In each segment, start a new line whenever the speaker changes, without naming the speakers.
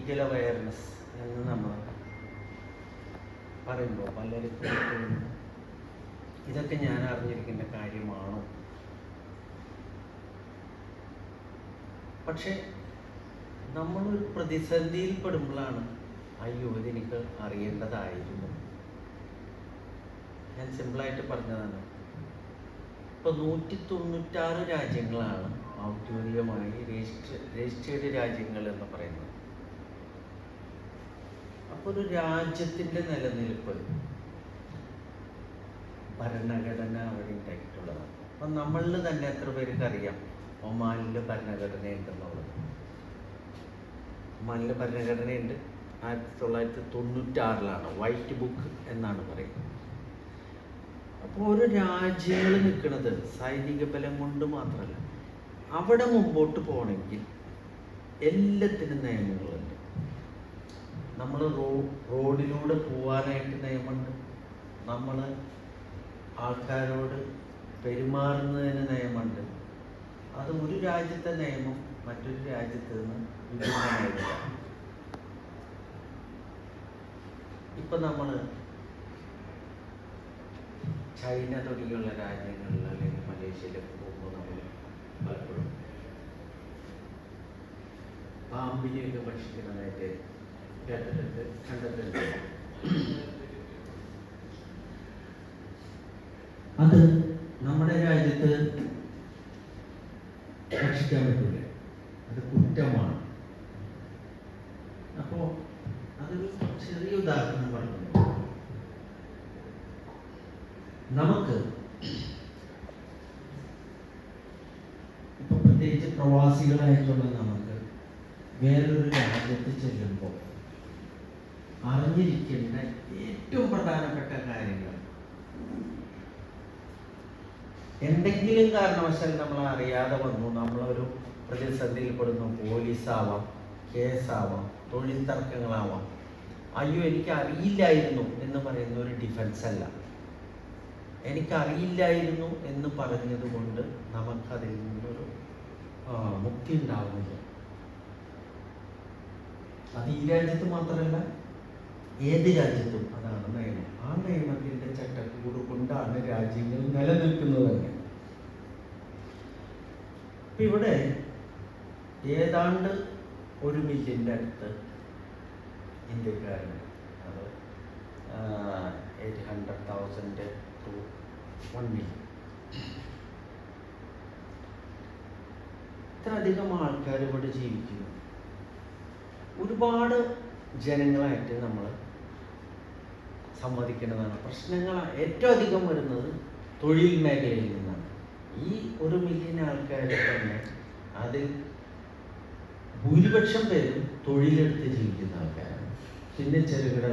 Political awareness എന്ന് നമ്മൾ പറയുമ്പോൾ പലർക്കും ഇതൊക്കെ ഞാൻ അറിഞ്ഞിരിക്കേണ്ട കാര്യമാണോ? പക്ഷെ നമ്മളൊരു പ്രതിസന്ധിയിൽപ്പെടുമ്പോഴാണ് അയ്യോ ഇതെനിക്ക് അറിയേണ്ടതായിരുന്നു. ഞാൻ സിമ്പിളായിട്ട് പറഞ്ഞതാണ്. ഇപ്പോൾ 196 രാജ്യങ്ങളാണ് ഔദ്യോഗികമായി രജിസ്റ്റേർഡ് രാജ്യങ്ങൾ എന്ന് പറയുന്നത്. അപ്പോൾ ഒരു രാജ്യത്തിൻ്റെ നിലനിൽപ്പ് ഭരണഘടന അവിടെ ഉണ്ടായിട്ടുള്ളതാണ്. അപ്പം നമ്മളിൽ തന്നെ എത്ര പേർക്ക് അറിയാം ഒമാനിൽ ഭരണഘടന ഉണ്ടെന്നുള്ളത്? ഒമാനിൽ ഭരണഘടനയുണ്ട്. 1996 വൈറ്റ് ബുക്ക് എന്നാണ് പറയുന്നത്. അപ്പോൾ ഒരു രാജ്യങ്ങൾ നിൽക്കുന്നത് സൈനിക ബലം കൊണ്ട് മാത്രമല്ല. അവിടെ മുമ്പോട്ട് പോകണമെങ്കിൽ എല്ലാത്തിനും നിയമങ്ങളുണ്ട്. നമ്മൾ റോഡിലൂടെ പോകാനായിട്ട് നിയമമുണ്ട്. നമ്മൾ ആൾക്കാരോട് പെരുമാറുന്നതിന് നിയമമുണ്ട്. അത് ഒരു രാജ്യത്തെ നിയമം മറ്റൊരു രാജ്യത്ത് നിന്ന് വിഭിന്നമായിട്ടില്ല. ഇപ്പം നമ്മൾ ചൈന തുടങ്ങിയുള്ള രാജ്യങ്ങളിൽ അല്ലെങ്കിൽ മലേഷ്യയിലൊക്കെ പോകുമ്പോൾ നമ്മൾ പലപ്പോഴും പാമ്പിനെയൊക്കെ ഭക്ഷിക്കുന്നതായിട്ട് കേട്ടിട്ടുണ്ട്, കണ്ടിട്ടുണ്ട്. അത് നമ്മുടെ രാജ്യത്ത് ഭക്ഷിക്കാൻ പറ്റില്ല, അത് കുറ്റമാണ്. അപ്പോൾ അതൊരു ചെറിയ ഉദാഹരണം പറഞ്ഞു. നമുക്ക് ഇപ്പൊ പ്രത്യേകിച്ച് പ്രവാസികളായിട്ടുള്ള നമുക്ക് വേറൊരു രാജ്യത്ത് ചെല്ലുമ്പോൾ അറിഞ്ഞിരിക്കേണ്ട ഏറ്റവും പ്രധാനപ്പെട്ട കാര്യങ്ങൾ, എന്തെങ്കിലും കാരണവശാൽ നമ്മൾ അറിയാതെ വന്നു, നമ്മളൊരു പ്രതിസന്ധിയിൽപ്പെടുന്നു, പോലീസാവാം, കേസാവാം, തൊഴിൽ തർക്കങ്ങളാവാം, അയ്യോ എനിക്ക് അറിയില്ലായിരുന്നു എന്ന് പറയുന്ന ഒരു ഡിഫൻസ് അല്ല. എനിക്കറിയില്ലായിരുന്നു എന്ന് പറഞ്ഞത് കൊണ്ട് നമുക്കതിൽ നിന്നൊരു മുക്തി ഉണ്ടാവുന്നില്ല. അത് ഈ രാജ്യത്ത് മാത്രമല്ല, ഏത് രാജ്യത്തും അതാണ് നിയമം. ആ നിയമത്തിൻ്റെ ചട്ടക്കൂട് കൊണ്ടാണ് രാജ്യങ്ങൾ നിലനിൽക്കുന്നത് തന്നെ. ഇപ്പം ഇവിടെ ഏതാണ്ട് 1 മില്യൻ്റെ അടുത്ത് ഇന്ത്യക്കാരുണ്ട്. അത് 800,000 to 1 million. ഇത്രയധികം ആൾക്കാർ ഇവിടെ ജീവിക്കുന്നു. ഒരുപാട് ജനങ്ങളായിട്ട് നമ്മൾ സംവദിക്കേണ്ടതാണ്. പ്രശ്നങ്ങൾ ഏറ്റവും അധികം വരുന്നത് തൊഴിൽ മേഖലയിൽ നിന്നാണ്. ഈ 1 മില്യൺ ആൾക്കാരെ തന്നെ അതിൽ ഭൂരിപക്ഷം പേരും തൊഴിലെടുത്ത് ജീവിക്കുന്ന ആൾക്കാരാണ്. പിന്നെ ചെറുകിട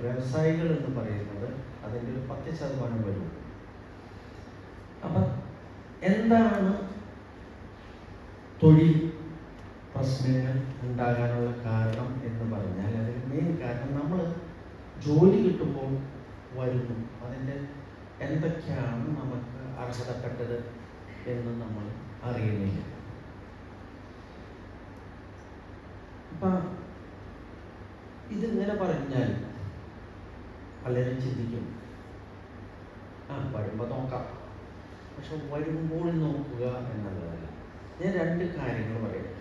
വ്യവസായികൾ എന്ന് പറയുന്നത് അതിൻ്റെ ഒരു 10% വരും. അപ്പം എന്താണ് തൊഴിൽ പ്രശ്നങ്ങൾ ഉണ്ടാകാനുള്ള കാരണം എന്ന് പറഞ്ഞാൽ അതിൽ മെയിൻ കാരണം നമ്മൾ ജോലി കിട്ടുമ്പോൾ വരുന്നു, അതിൻ്റെ എന്തൊക്കെയാണ് നമുക്ക് അർഹതപ്പെട്ടത് എന്ന് നമ്മൾ അറിയുന്നില്ല. അപ്പം ഇതിങ്ങനെ പറഞ്ഞാൽ പലരും ചിന്തിക്കും വരുമ്പോൾ നോക്കാം. പക്ഷെ വരുമ്പോൾ നോക്കുക എന്നുള്ളതല്ല. ഞാൻ 2 കാര്യങ്ങൾ പറയാം.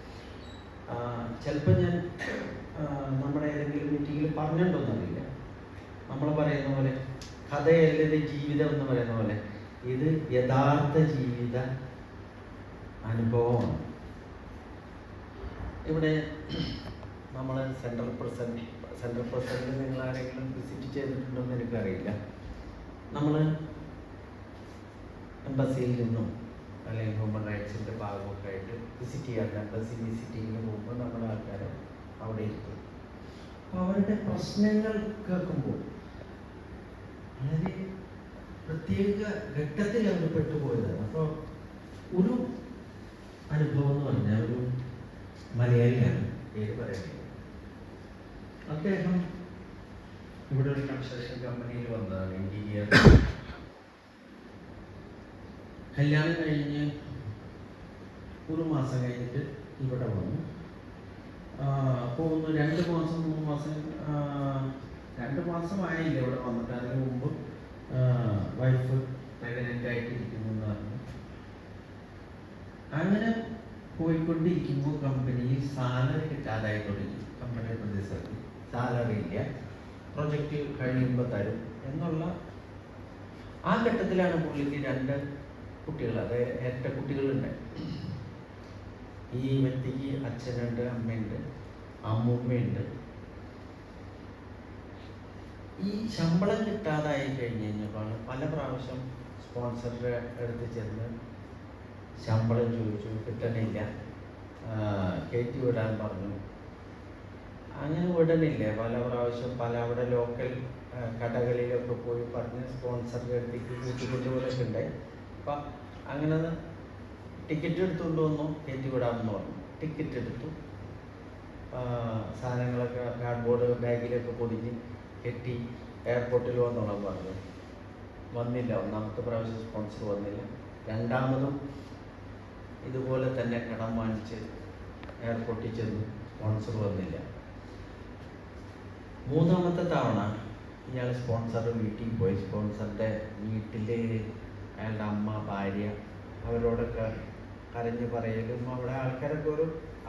ചിലപ്പോൾ ഞാൻ നമ്മുടെ ഏതെങ്കിലും മീറ്റിങ്ങിൽ പറഞ്ഞിട്ടുണ്ടെന്നറിയില്ല. നമ്മൾ പറയുന്ന പോലെ കഥയല്ലത് ജീവിതം എന്ന് പറയുന്ന പോലെ ഇത് യഥാർത്ഥ ജീവിത അനുഭവമാണ്. ഇവിടെ നമ്മൾ സെൻട്രൽ പ്രസിഡന്റ് നിങ്ങൾ ആരെങ്കിലും വിസിറ്റ് ചെയ്തിട്ടുണ്ടോ എന്ന് എനിക്കറിയില്ല. നമ്മൾ എംബസിയിൽ നിന്നും അല്ലെങ്കിൽ ഹ്യൂമൻ റൈറ്റ്സിൻ്റെ ഭാഗമൊക്കെ ആയിട്ട് വിസിറ്റ് ചെയ്യാറുണ്ട്. എംബസി വിസിറ്റിങ്ങിന് പോകുമ്പോൾ നമ്മുടെ ആൾക്കാർ അവിടെ ഇരിക്കും. അപ്പോൾ അവരുടെ പ്രശ്നങ്ങൾ കേൾക്കുമ്പോൾ വളരെ പ്രത്യേക ഘട്ടത്തിൽ അവർ പെട്ടുപോയതാണ്. അപ്പോൾ ഒരു അനുഭവം എന്ന് പറഞ്ഞാൽ ഒരു മലയാളിയാണ്, പേര് പറയുന്നത്. അദ്ദേഹം ഇവിടെ ഒരു കൺസ്ട്രക്ഷൻ കമ്പനിയിൽ വന്നതാണ്, എൻജിനീയർ. കല്യാണം കഴിഞ്ഞ് 1 മാസം കഴിഞ്ഞിട്ട് ഇവിടെ വന്നു. പോകുന്നു. 2 മാസം 3 മാസം 2 മാസം ആയില്ല ഇവിടെ വന്നിട്ട്. അതിന് മുമ്പ് വൈഫ് പ്രഗ്നൻ്റ് ആയിട്ടിരിക്കുന്നു എന്ന് പറഞ്ഞു. അങ്ങനെ പോയിക്കൊണ്ടിരിക്കുമ്പോൾ കമ്പനിയിൽ സാലറി കിട്ടാതായി തുടങ്ങി. കമ്പനിയുടെ പ്രതിസന്ധി, സാലറി ഇല്ല, പ്രൊജക്റ്റ് കഴിയുമ്പോൾ തരും എന്നുള്ള ആ ഘട്ടത്തിലാണ് പുള്ളിക്ക് 2 കുട്ടികൾ, അതായത് ഇരട്ട കുട്ടികളുണ്ട്. ഈ വ്യക്തിക്ക് അച്ഛനുണ്ട്, അമ്മയുണ്ട്, അമ്മൂമ്മയുണ്ട്. ഈ ശമ്പളം കിട്ടാതായി കഴിഞ്ഞപ്പോൾ പല പ്രാവശ്യം സ്പോൺസറുടെ അടുത്ത് ചെന്ന് ശമ്പളം ചോദിച്ചു, കിട്ടണില്ല, കയറ്റി വിടാൻ പറഞ്ഞു. അങ്ങനെ വിടണില്ല. പല പ്രാവശ്യം അവിടെ ലോക്കൽ കടകളിലൊക്കെ പോയി പറഞ്ഞ് സ്പോൺസറുടെ അടുത്തേക്ക് കൂട്ടിക്കൊണ്ടുപോലൊക്കെ ഉണ്ടായി. അപ്പം അങ്ങനെ ടിക്കറ്റ് എടുത്തുകൊണ്ട് വന്നു, കയറ്റി വിടാമെന്ന് പറഞ്ഞു. ടിക്കറ്റ് എടുത്തു, സാധനങ്ങളൊക്കെ കാർഡ്ബോർഡ് ബാഗിലൊക്കെ പൊടിഞ്ഞ് കെട്ടി എയർപോർട്ടിൽ വന്നോളാൻ പറഞ്ഞു. വന്നില്ല. 1ാമത്തെ പ്രാവശ്യം സ്പോൺസർ വന്നില്ല. 2ാമതും ഇതുപോലെ തന്നെ കടം വാങ്ങിച്ച് എയർപോർട്ടിൽ ചെന്നു, സ്പോൺസർ വന്നില്ല. 3ാമത്തെ തവണ ഇയാൾ സ്പോൺസറുടെ വീട്ടിൽ പോയി. സ്പോൺസറുടെ വീട്ടിൽ അയാളുടെ അമ്മ, ഭാര്യ അവരോടൊക്കെ കരഞ്ഞ് പറയലും, അവിടെ ആൾക്കാരൊക്കെ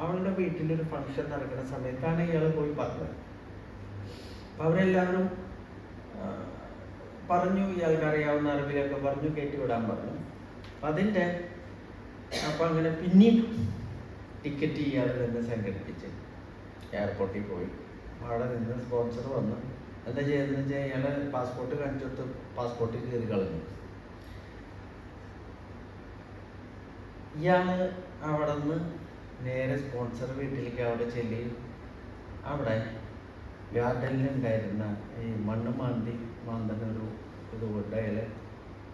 അവളുടെ വീട്ടിലൊരു ഫംഗ്ഷൻ നടക്കുന്ന സമയത്താണ് ഇയാൾ പോയി പറഞ്ഞത്. അപ്പം അവരെല്ലാവരും പറഞ്ഞു, ഇയാൾക്ക് അറിയാവുന്ന അറിവിലൊക്കെ പറഞ്ഞു, കയറ്റി വിടാൻ പറഞ്ഞു. അപ്പം അങ്ങനെ പിന്നെയും ടിക്കറ്റ് ഇയാൾ തന്നെ സംഘടിപ്പിച്ച് എയർപോർട്ടിൽ പോയി. അവിടെ നിന്ന് സ്പോൺസർ വന്ന് എന്താ ചെയ്തതെന്ന് വെച്ചാൽ ഇയാൾ പാസ്പോർട്ട് കാണിച്ചെടുത്ത് പാസ്പോർട്ടിൽ കയറി കളഞ്ഞു. ഇയാൾ അവിടെ നിന്ന് നേരെ സ്പോൺസർ വീട്ടിലേക്ക് അവിടെ ചെല്ലി. അവിടെ ഗാർഡനിലുണ്ടായിരുന്ന ഈ മണ്ണ് മാന്തനൊരു ഇതുകൊണ്ട് അയാൾ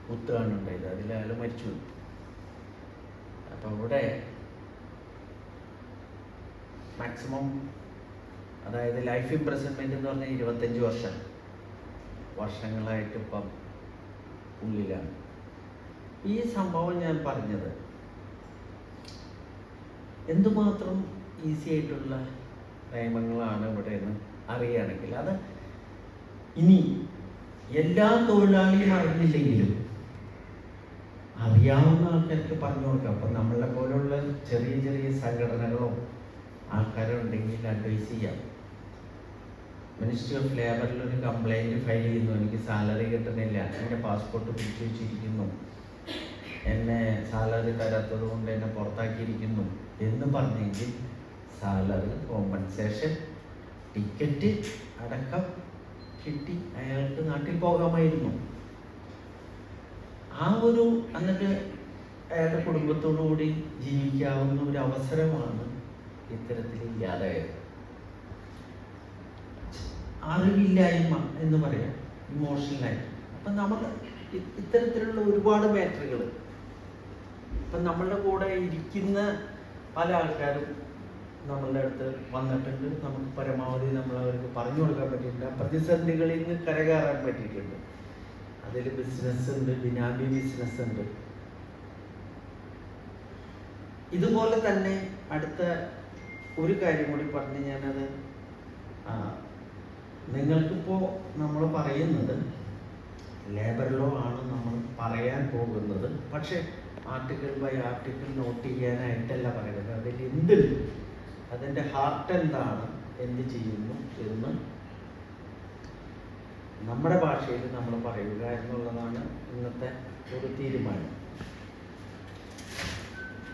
കുത്തുകാണുണ്ടായത്. അതിലയാൾ മരിച്ചു. അപ്പം ഇവിടെ മാക്സിമം, അതായത് ലൈഫ് ഇംപ്രസൺമെന്റ് എന്ന് പറഞ്ഞാൽ 25 വർഷങ്ങളായിട്ട് ഇപ്പം ഉള്ളിലാണ്. ഈ സംഭവം ഞാൻ പറഞ്ഞത് എന്തുമാത്രം ഈസി ആയിട്ടുള്ള നിയമങ്ങളാണ് ഇവിടെ എന്ന് അറിയുകയാണെങ്കിൽ, അത് ഇനി എല്ലാ തൊഴിലാളിയും അറിഞ്ഞില്ലെങ്കിലും അറിയാവുന്ന ആൾക്കാർക്ക് പറഞ്ഞു കൊടുക്കാം. അപ്പം നമ്മളെ പോലുള്ള ചെറിയ ചെറിയ സംഘടനകളോ ആൾക്കാരോ ഉണ്ടെങ്കിൽ അഡ്വൈസ് ചെയ്യാം. മിനിസ്ട്രി ഓഫ് ലേബറിൽ ഒരു കംപ്ലൈൻറ്റ് ഫയൽ ചെയ്യുന്നു, എനിക്ക് സാലറി കിട്ടുന്നില്ല, എൻ്റെ പാസ്പോർട്ട് പിടിച്ചു വെച്ചിരിക്കുന്നു, എന്നെ സാലറി തരാത്തത് കൊണ്ട് എന്നെ പുറത്താക്കിയിരിക്കുന്നു എന്ന് പറഞ്ഞെങ്കിൽ സാലറി, കോമ്പൻസേഷൻ, ടിക്കറ്റ് അടക്കം കിട്ടി അയാൾക്ക് നാട്ടിൽ പോകാമായിരുന്നു. എന്നിട്ട് അയാളുടെ കുടുംബത്തോടു കൂടി ജീവിക്കാവുന്ന ഒരു അവസരമാണ് ഇത്തരത്തിൽ ഇല്ലാതായത്. അറിവില്ലായ്മ എന്ന് പറയാം, ഇമോഷണലായിട്ട്. അപ്പം നമ്മൾ ഇത്തരത്തിലുള്ള ഒരുപാട് മാറ്ററുകൾ, ഇപ്പം നമ്മളുടെ കൂടെ ഇരിക്കുന്ന പല ആൾക്കാരും നമ്മളുടെ അടുത്ത് വന്നിട്ടുണ്ട്. നമുക്ക് പരമാവധി നമ്മൾ അവർക്ക് പറഞ്ഞു കൊടുക്കാൻ പറ്റിയിട്ടില്ല. പ്രതിസന്ധികളിൽ നിന്ന് കരകയറാൻ പറ്റിയിട്ടുണ്ട്. അതിൽ ബിസിനസ് ഉണ്ട്, ബിനാമി ബിസിനസ് ഉണ്ട്. ഇതുപോലെ തന്നെ അടുത്ത ഒരു കാര്യം കൂടി പറഞ്ഞ് ഞാനത്, നിങ്ങൾക്കിപ്പോൾ നമ്മൾ പറയുന്നത് ലേബർ ലോ ആണ് നമ്മൾ പറയാൻ പോകുന്നത്. പക്ഷെ ആർട്ടിക്കിൾ ബൈ ആർട്ടിക്കിൾ നോട്ട് ചെയ്യാനായിട്ടല്ല പറയുന്നത്. അതിൽ എന്തുണ്ട്, അതിൻ്റെ ഹാർട്ട് എന്താണ്, എന്ത് ചെയ്യുന്നു എന്ന് നമ്മുടെ ഭാഷയിൽ നമ്മൾ പറയുക എന്നുള്ളതാണ് ഇന്നത്തെ ഒരു തീരുമാനം.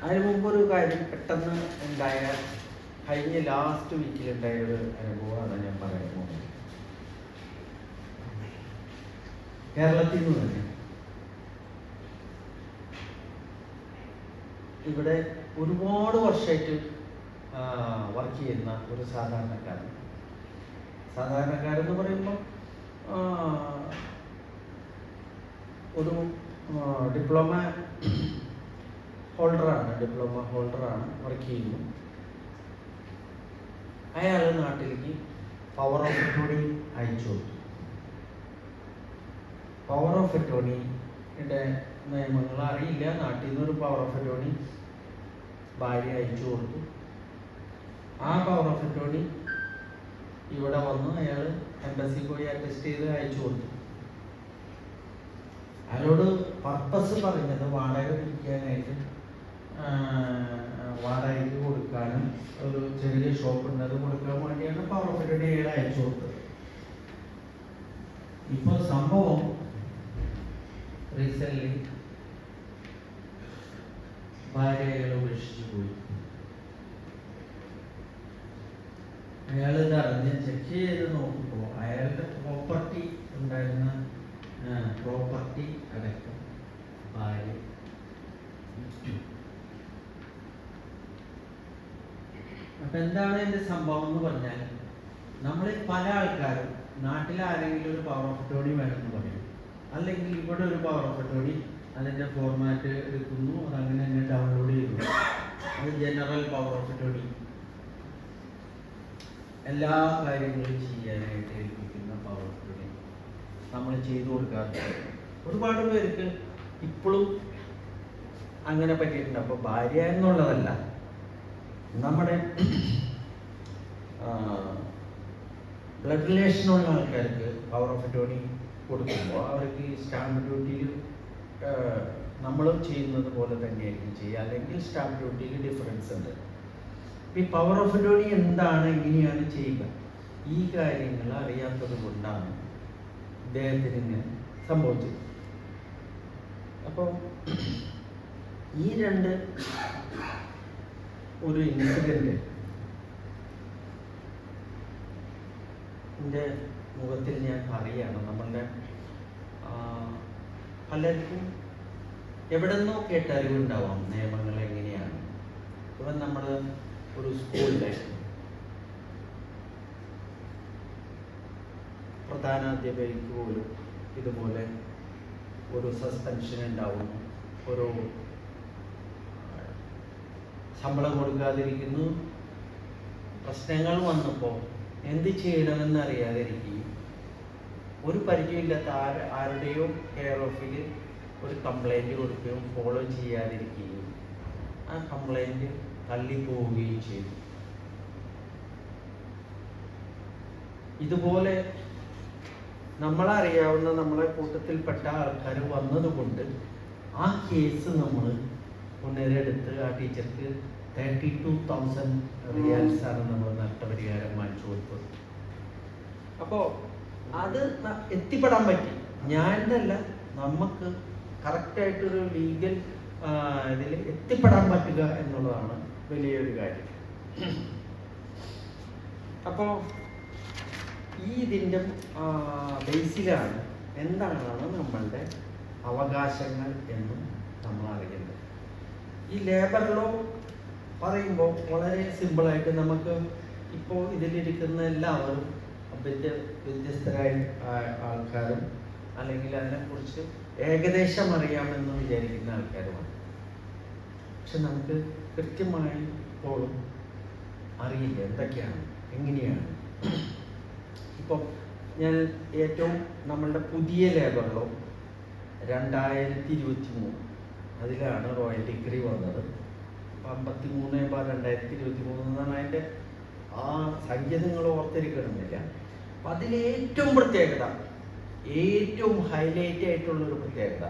അതിന് മുമ്പൊരു കാര്യം പെട്ടെന്ന് ഉണ്ടായ, കഴിഞ്ഞ ലാസ്റ്റ് വീക്കിലുണ്ടായ ഒരു അനുഭവമാണ് ഞാൻ പറയാൻ പോകുന്നത്. കേരളത്തിൽ നിന്ന് തന്നെ ഇവിടെ ഒരുപാട് വർഷമായിട്ട് വർക്ക് ചെയ്യുന്ന ഒരു സാധാരണക്കാരെന്ന് പറയുമ്പോൾ ഒരു ഡിപ്ലോമ ഹോൾഡറാണ്, വർക്ക് ചെയ്യുന്നു. അയാൾ നാട്ടിലേക്ക് പവർ ഓഫ് അറ്റോർണി അയച്ചു കൊടുത്തു. പവർ ഓഫ് അറ്റോർണിയുടെ നിയമങ്ങൾ അറിയില്ല. നാട്ടിൽ നിന്നൊരു പവർ ഓഫ് അറ്റോർണി ഭാര്യ അയച്ചു കൊടുത്തു. ആ പവർ ഓഫ് അറ്റോർണി ഇവിടെ വന്നു അയാൾ എംബസി പോയി അറ്റസ്റ്റ് ചെയ്ത് അയച്ചു കൊടുത്തു. അയാളോട് പർപ്പസ് പറഞ്ഞത് വാടക പിടിക്കാനായിട്ട്, വാടകയ്ക്ക് കൊടുക്കാനും ഒരു ചെറിയ ഷോപ്പ് ഉണ്ട്, അത് കൊടുക്കാൻ വേണ്ടിയാണ് പവർ ഓഫ് അറ്റോർണി അയാൾ അയച്ചു കൊടുത്തത്. ഇപ്പൊ സംഭവം റീസെന്റ് ഭാര്യകളെ ഉപേക്ഷിച്ചു പോയി. അയാൾ ഇതറിഞ്ഞ് ചെക്ക് ചെയ്ത് നോക്കുമ്പോൾ അയാളുടെ പ്രോപ്പർട്ടി ഉണ്ടായിരുന്ന പ്രോപ്പർട്ടി അടക്കം ഭാര്യ വിറ്റു. അപ്പൊ എന്താണ് ഇതിന്റെ സംഭവം എന്ന് പറഞ്ഞാൽ, നമ്മൾ പല ആൾക്കാരും നാട്ടിൽ ആരെങ്കിലും ഒരു പവർ ഓഫ് അറ്റോർണി വേണമെന്ന് പറയും, അല്ലെങ്കിൽ ഇവിടെ ഒരു പവർ ഓഫ് അറ്റോർണി അതിന്റെ ഫോർമാറ്റ് എടുക്കുന്നു, അതങ്ങനെ തന്നെ ഡൗൺലോഡ് ചെയ്യുന്നു. അത് ജനറൽ പവർ ഓഫ് അറ്റോർണി എല്ലാ കാര്യങ്ങളും ചെയ്യാനായിട്ട് ഏൽപ്പിക്കുന്ന പവർ ഓഫ് അറ്റോർണി നമ്മൾ ചെയ്തു കൊടുക്കാറുണ്ട്. ഒരുപാട് പേർക്ക് ഇപ്പോഴും അങ്ങനെ പറ്റിയിട്ടുണ്ട്. അപ്പോൾ ഭാര്യ എന്നുള്ളതല്ല, നമ്മുടെ ബ്ലഡ് റിലേഷനുള്ള ആൾക്കാർക്ക് പവർ ഓഫ് അറ്റോർണി കൊടുക്കുമ്പോൾ അവർക്ക് സ്റ്റാമ്പ് ഡ്യൂട്ടിയിൽ നമ്മൾ ചെയ്യുന്നത് പോലെ തന്നെയായിരിക്കും ചെയ്യുക, അല്ലെങ്കിൽ സ്റ്റാമ്പ് ഡ്യൂട്ടിയിൽ ഡിഫറൻസ് ഉണ്ട്. ഈ പവർ ഓഫ് അറ്റോർണി എന്താണ്, എങ്ങനെയാണ് ചെയ്യുക, ഈ കാര്യങ്ങൾ അറിയാത്തത് കൊണ്ടാണ് ഇദ്ദേഹത്തിന് ഇങ്ങനെ സംഭവിച്ചത്. അപ്പോൾ ഈ രണ്ട് ഒരു ഇൻസിഡന്റ് എൻ്റെ മുഖത്തിൽ ഞാൻ പറയുകയാണ്. നമ്മളുടെ പലർക്കും എവിടെ നിന്നോ കേട്ട അറിവുണ്ടാവാം നിയമങ്ങൾ എങ്ങനെയാണ്. ഇപ്പം നമ്മൾ ഒരു സ്കൂളിലെ പ്രധാനാധ്യാപകർക്ക് പോലും ഇതുപോലെ ഒരു സസ്പെൻഷൻ ഉണ്ടാവുന്നു, ഒരു ശമ്പളം കൊടുക്കാതിരിക്കുന്നു. പ്രശ്നങ്ങൾ വന്നപ്പോൾ എന്ത് ചെയ്യണമെന്ന് അറിയാതിരിക്കുകയും ഒരു പരിചയമില്ലാത്ത ആരുടെയോ കെയർ ഓഫിൽ ഒരു കംപ്ലൈൻറ്റ് കൊടുക്കുകയും ഫോളോ ചെയ്യാതിരിക്കുകയും ആ കംപ്ലൈൻറ്റ് തള്ളിപ്പോവുകയും ചെയ്തു. ഇതുപോലെ നമ്മളറിയാവുന്ന നമ്മളെ കൂട്ടത്തിൽപ്പെട്ട ആൾക്കാർ വന്നതുകൊണ്ട് ആ കേസ് നമ്മൾ ഉണരെടുത്ത് ആ ടീച്ചർക്ക് 32,000 റിയാൽസാണ് നമ്മൾ നഷ്ടപരിഹാരം വാങ്ങിച്ചു കൊടുത്തത്. അപ്പോൾ അത് എത്തിപ്പെടാൻ പറ്റി. ഞാനല്ല, നമുക്ക് കറക്റ്റായിട്ടൊരു ലീഗൽ ഇതിൽ എത്തിപ്പെടാൻ പറ്റുക എന്നുള്ളതാണ് വലിയൊരു കാര്യം. അപ്പോൾ ഈ ഇതിൻ്റെ ബേസിലാണ് എന്താണ് നമ്മളുടെ അവകാശങ്ങൾ എന്നും നമ്മൾ അറിയുന്നത്. ഈ ലേബർ ലോ പറയുമ്പോൾ വളരെ സിമ്പിളായിട്ട് നമുക്ക് ഇപ്പോൾ ഇതിലിരിക്കുന്ന എല്ലാവരും വ്യത്യസ്തരായ ആൾക്കാരും അല്ലെങ്കിൽ അതിനെക്കുറിച്ച് ഏകദേശം അറിയാമെന്ന് വിചാരിക്കുന്ന ആൾക്കാരുമാണ്. പക്ഷെ നമുക്ക് കൃത്യമായി ഇപ്പോഴും അറിയില്ല എന്തൊക്കെയാണ്, എങ്ങനെയാണ്. ഇപ്പോൾ ഞാൻ ഏറ്റവും നമ്മളുടെ പുതിയ ലേബർ ലോ 2023 അതിലാണ് റോയൽ ഡിഗ്രി വന്നത്. 53/2023 എന്നാണ് അതിൻ്റെ ആ സംഖ്യ നിങ്ങൾ ഓർത്തിരിക്കണമെന്നില്ല. അപ്പം അതിലേറ്റവും പ്രത്യേകത, ഏറ്റവും ഹൈലൈറ്റ് ആയിട്ടുള്ളൊരു പ്രത്യേകത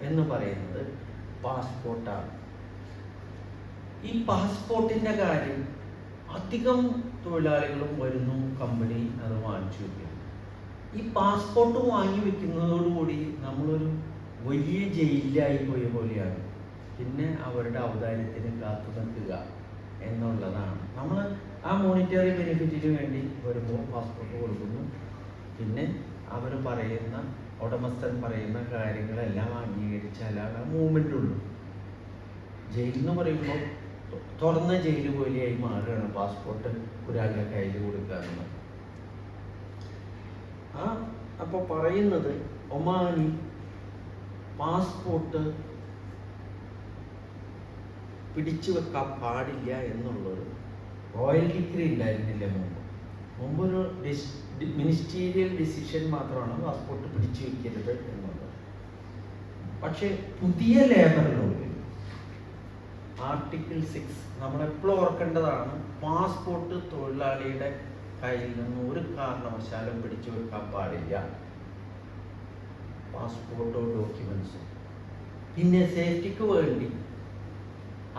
എന്ന് പറയുന്നത് പാസ്പോർട്ടാണ്. ഈ പാസ്പോർട്ടിൻ്റെ കാര്യം അധികം തൊഴിലാളികളും വരുന്നു, കമ്പനി അത് വാങ്ങിച്ചു വയ്ക്കുന്നു. ഈ പാസ്പോർട്ട് വാങ്ങി വെക്കുന്നതോടുകൂടി നമ്മളൊരു വലിയ ജയിലിലായി പോയ പോലെയാണ്. പിന്നെ അവരുടെ ഔദാര്യത്തിന് കാത്തു നിൽക്കുക എന്നുള്ളതാണ്. നമ്മൾ ആ മോണിറ്ററി ബെനിഫിറ്റിന് വേണ്ടി വരുമ്പോൾ പാസ്പോർട്ട് കൊടുക്കുന്നു, പിന്നെ അവർ പറയുന്ന ഉടമസ്ഥൻ പറയുന്ന കാര്യങ്ങളെല്ലാം അംഗീകരിച്ചാലാണ് ആ മൂവ്മെൻ്റ് ഉള്ളൂ. ജയിൽ എന്ന് പറയുമ്പോൾ തുറന്ന ജയിൽ പോലെയായി മാറുകയാണ് പാസ്പോർട്ട് ഒരാളുടെ കയ്യിൽ കൊടുക്കുക എന്നുള്ളത്. അപ്പോൾ പറയുന്നത് ഒമാനി പാസ്പോർട്ട് പിടിച്ചു വെക്കാൻ പാടില്ല എന്നുള്ളൊരു റോയൽ ഡിഗ്രി ഉണ്ടായിരുന്നില്ല മുമ്പൊരു മിനിസ്റ്റീരിയൽ ഡിസിഷൻ മാത്രമാണ് പാസ്പോർട്ട് പിടിച്ചു വെക്കരുത് എന്നുള്ളത്. പക്ഷെ പുതിയ ലേബർ ലോയിൽ ആർട്ടിക്കിൾ 6 നമ്മളെപ്പോഴും ഓർക്കേണ്ടതാണ്. പാസ്പോർട്ട് തൊഴിലാളിയുടെ കയ്യിൽ നിന്ന് ഒരു കാരണവശാലും പിടിച്ചു വെക്കാൻ പാടില്ല, പാസ്പോർട്ടോ ഡോക്യുമെന്റ്സോ. പിന്നെ സേഫ്റ്റിക്ക് വേണ്ടി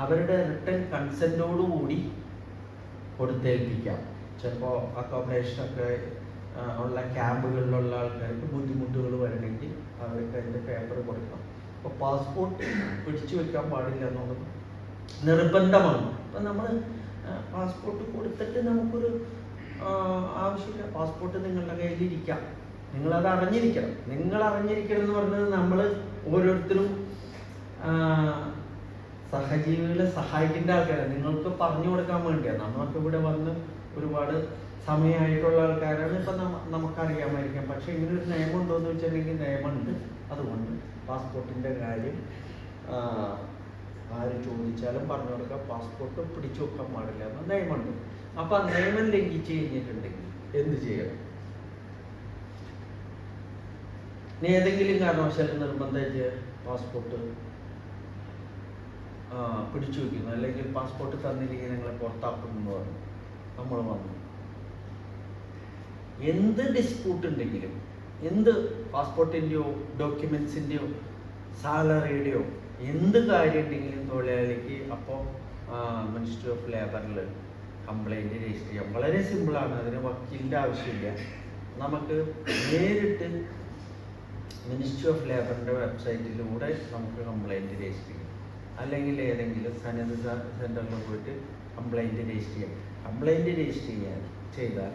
അവരുടെ റിട്ടേൺ കൺസെൻറ്റോടുകൂടി കൊടുത്തേൽപ്പിക്കാം. ചിലപ്പോൾ അക്കോമഡേഷനൊക്കെ ഉള്ള ക്യാമ്പുകളിലുള്ള ആൾക്കാർക്ക് ബുദ്ധിമുട്ടുകൾ വരണമെങ്കിൽ അവർക്ക് അതിൻ്റെ പേപ്പർ കൊടുക്കണം. അപ്പോൾ പാസ്പോർട്ട് പിടിച്ചു വെക്കാൻ പാടില്ല എന്നുള്ളത് നിർബന്ധമാണ്. അപ്പം നമ്മൾ പാസ്പോർട്ട് കൊടുത്തിട്ട് നമുക്കൊരു ആവശ്യമില്ല. പാസ്പോർട്ട് നിങ്ങളുടെ കയ്യിലിരിക്കാം, നിങ്ങളത് അറിഞ്ഞിരിക്കണം. നിങ്ങൾ അറിഞ്ഞിരിക്കണം എന്ന് പറഞ്ഞത് നമ്മൾ ഓരോരുത്തരും സഹജീവികളെ സഹായിക്കേണ്ട ആൾക്കാരാണ്. നിങ്ങൾക്ക് പറഞ്ഞു കൊടുക്കാൻ വേണ്ടിയാണ്. നമ്മളൊക്കെ ഇവിടെ വന്ന് ഒരുപാട് സമയമായിട്ടുള്ള ആൾക്കാരാണ്. ഇപ്പം നമുക്കറിയാമായിരിക്കാം. പക്ഷേ ഇങ്ങനൊരു നിയമം ഉണ്ടോ എന്ന് വെച്ചിട്ടുണ്ടെങ്കിൽ നിയമമുണ്ട്. അതുകൊണ്ട് പാസ്പോർട്ടിൻ്റെ കാര്യം ആര് ചോദിച്ചാലും പറഞ്ഞു കൊടുക്കുക, പാസ്പോർട്ട് പിടിച്ചു വെക്കാൻ പാടില്ല എന്ന നിയമമുണ്ട്. അപ്പം ആ നിയമം ലംഘിച്ച് കഴിഞ്ഞിട്ടുണ്ടെങ്കിൽ എന്ത് ചെയ്യണം? ഇനി ഏതെങ്കിലും കാരണവശാലും നിർബന്ധിച്ച് പാസ്പോർട്ട് പിടിച്ചു വയ്ക്കുന്നു, അല്ലെങ്കിൽ പാസ്പോർട്ട് തന്നില്ലെങ്കിൽ ഞങ്ങളെ പുറത്താക്കുന്നു പറഞ്ഞു നമ്മൾ വന്നു. എന്ത് ഡിസ്പ്യൂട്ട് ഉണ്ടെങ്കിലും, എന്ത് പാസ്പോർട്ടിൻ്റെയോ ഡോക്യുമെൻസിൻ്റെയോ സാലറിയുടെയോ എന്ത് കാര്യം ഉണ്ടെങ്കിലും തൊഴിലാളിക്ക് അപ്പോൾ മിനിസ്ട്രി ഓഫ് ലേബറിൽ കംപ്ലൈൻറ്റ് രജിസ്റ്റർ ചെയ്യാം. വളരെ സിമ്പിളാണ്, അതിന് വക്കീലിൻ്റെ ആവശ്യമില്ല. നമുക്ക് നേരിട്ട് മിനിസ്ട്രി ഓഫ് ലേബറിൻ്റെ വെബ്സൈറ്റിലൂടെ നമുക്ക് കംപ്ലൈൻറ്റ് രജിസ്റ്റർ ചെയ്യാം. അല്ലെങ്കിൽ ഏതെങ്കിലും സന്നദ്ധ സെൻറ്ററിൽ പോയിട്ട് കംപ്ലൈൻറ്റ് രജിസ്റ്റർ ചെയ്യാം. കംപ്ലൈൻറ്റ് രജിസ്റ്റർ ചെയ്താൽ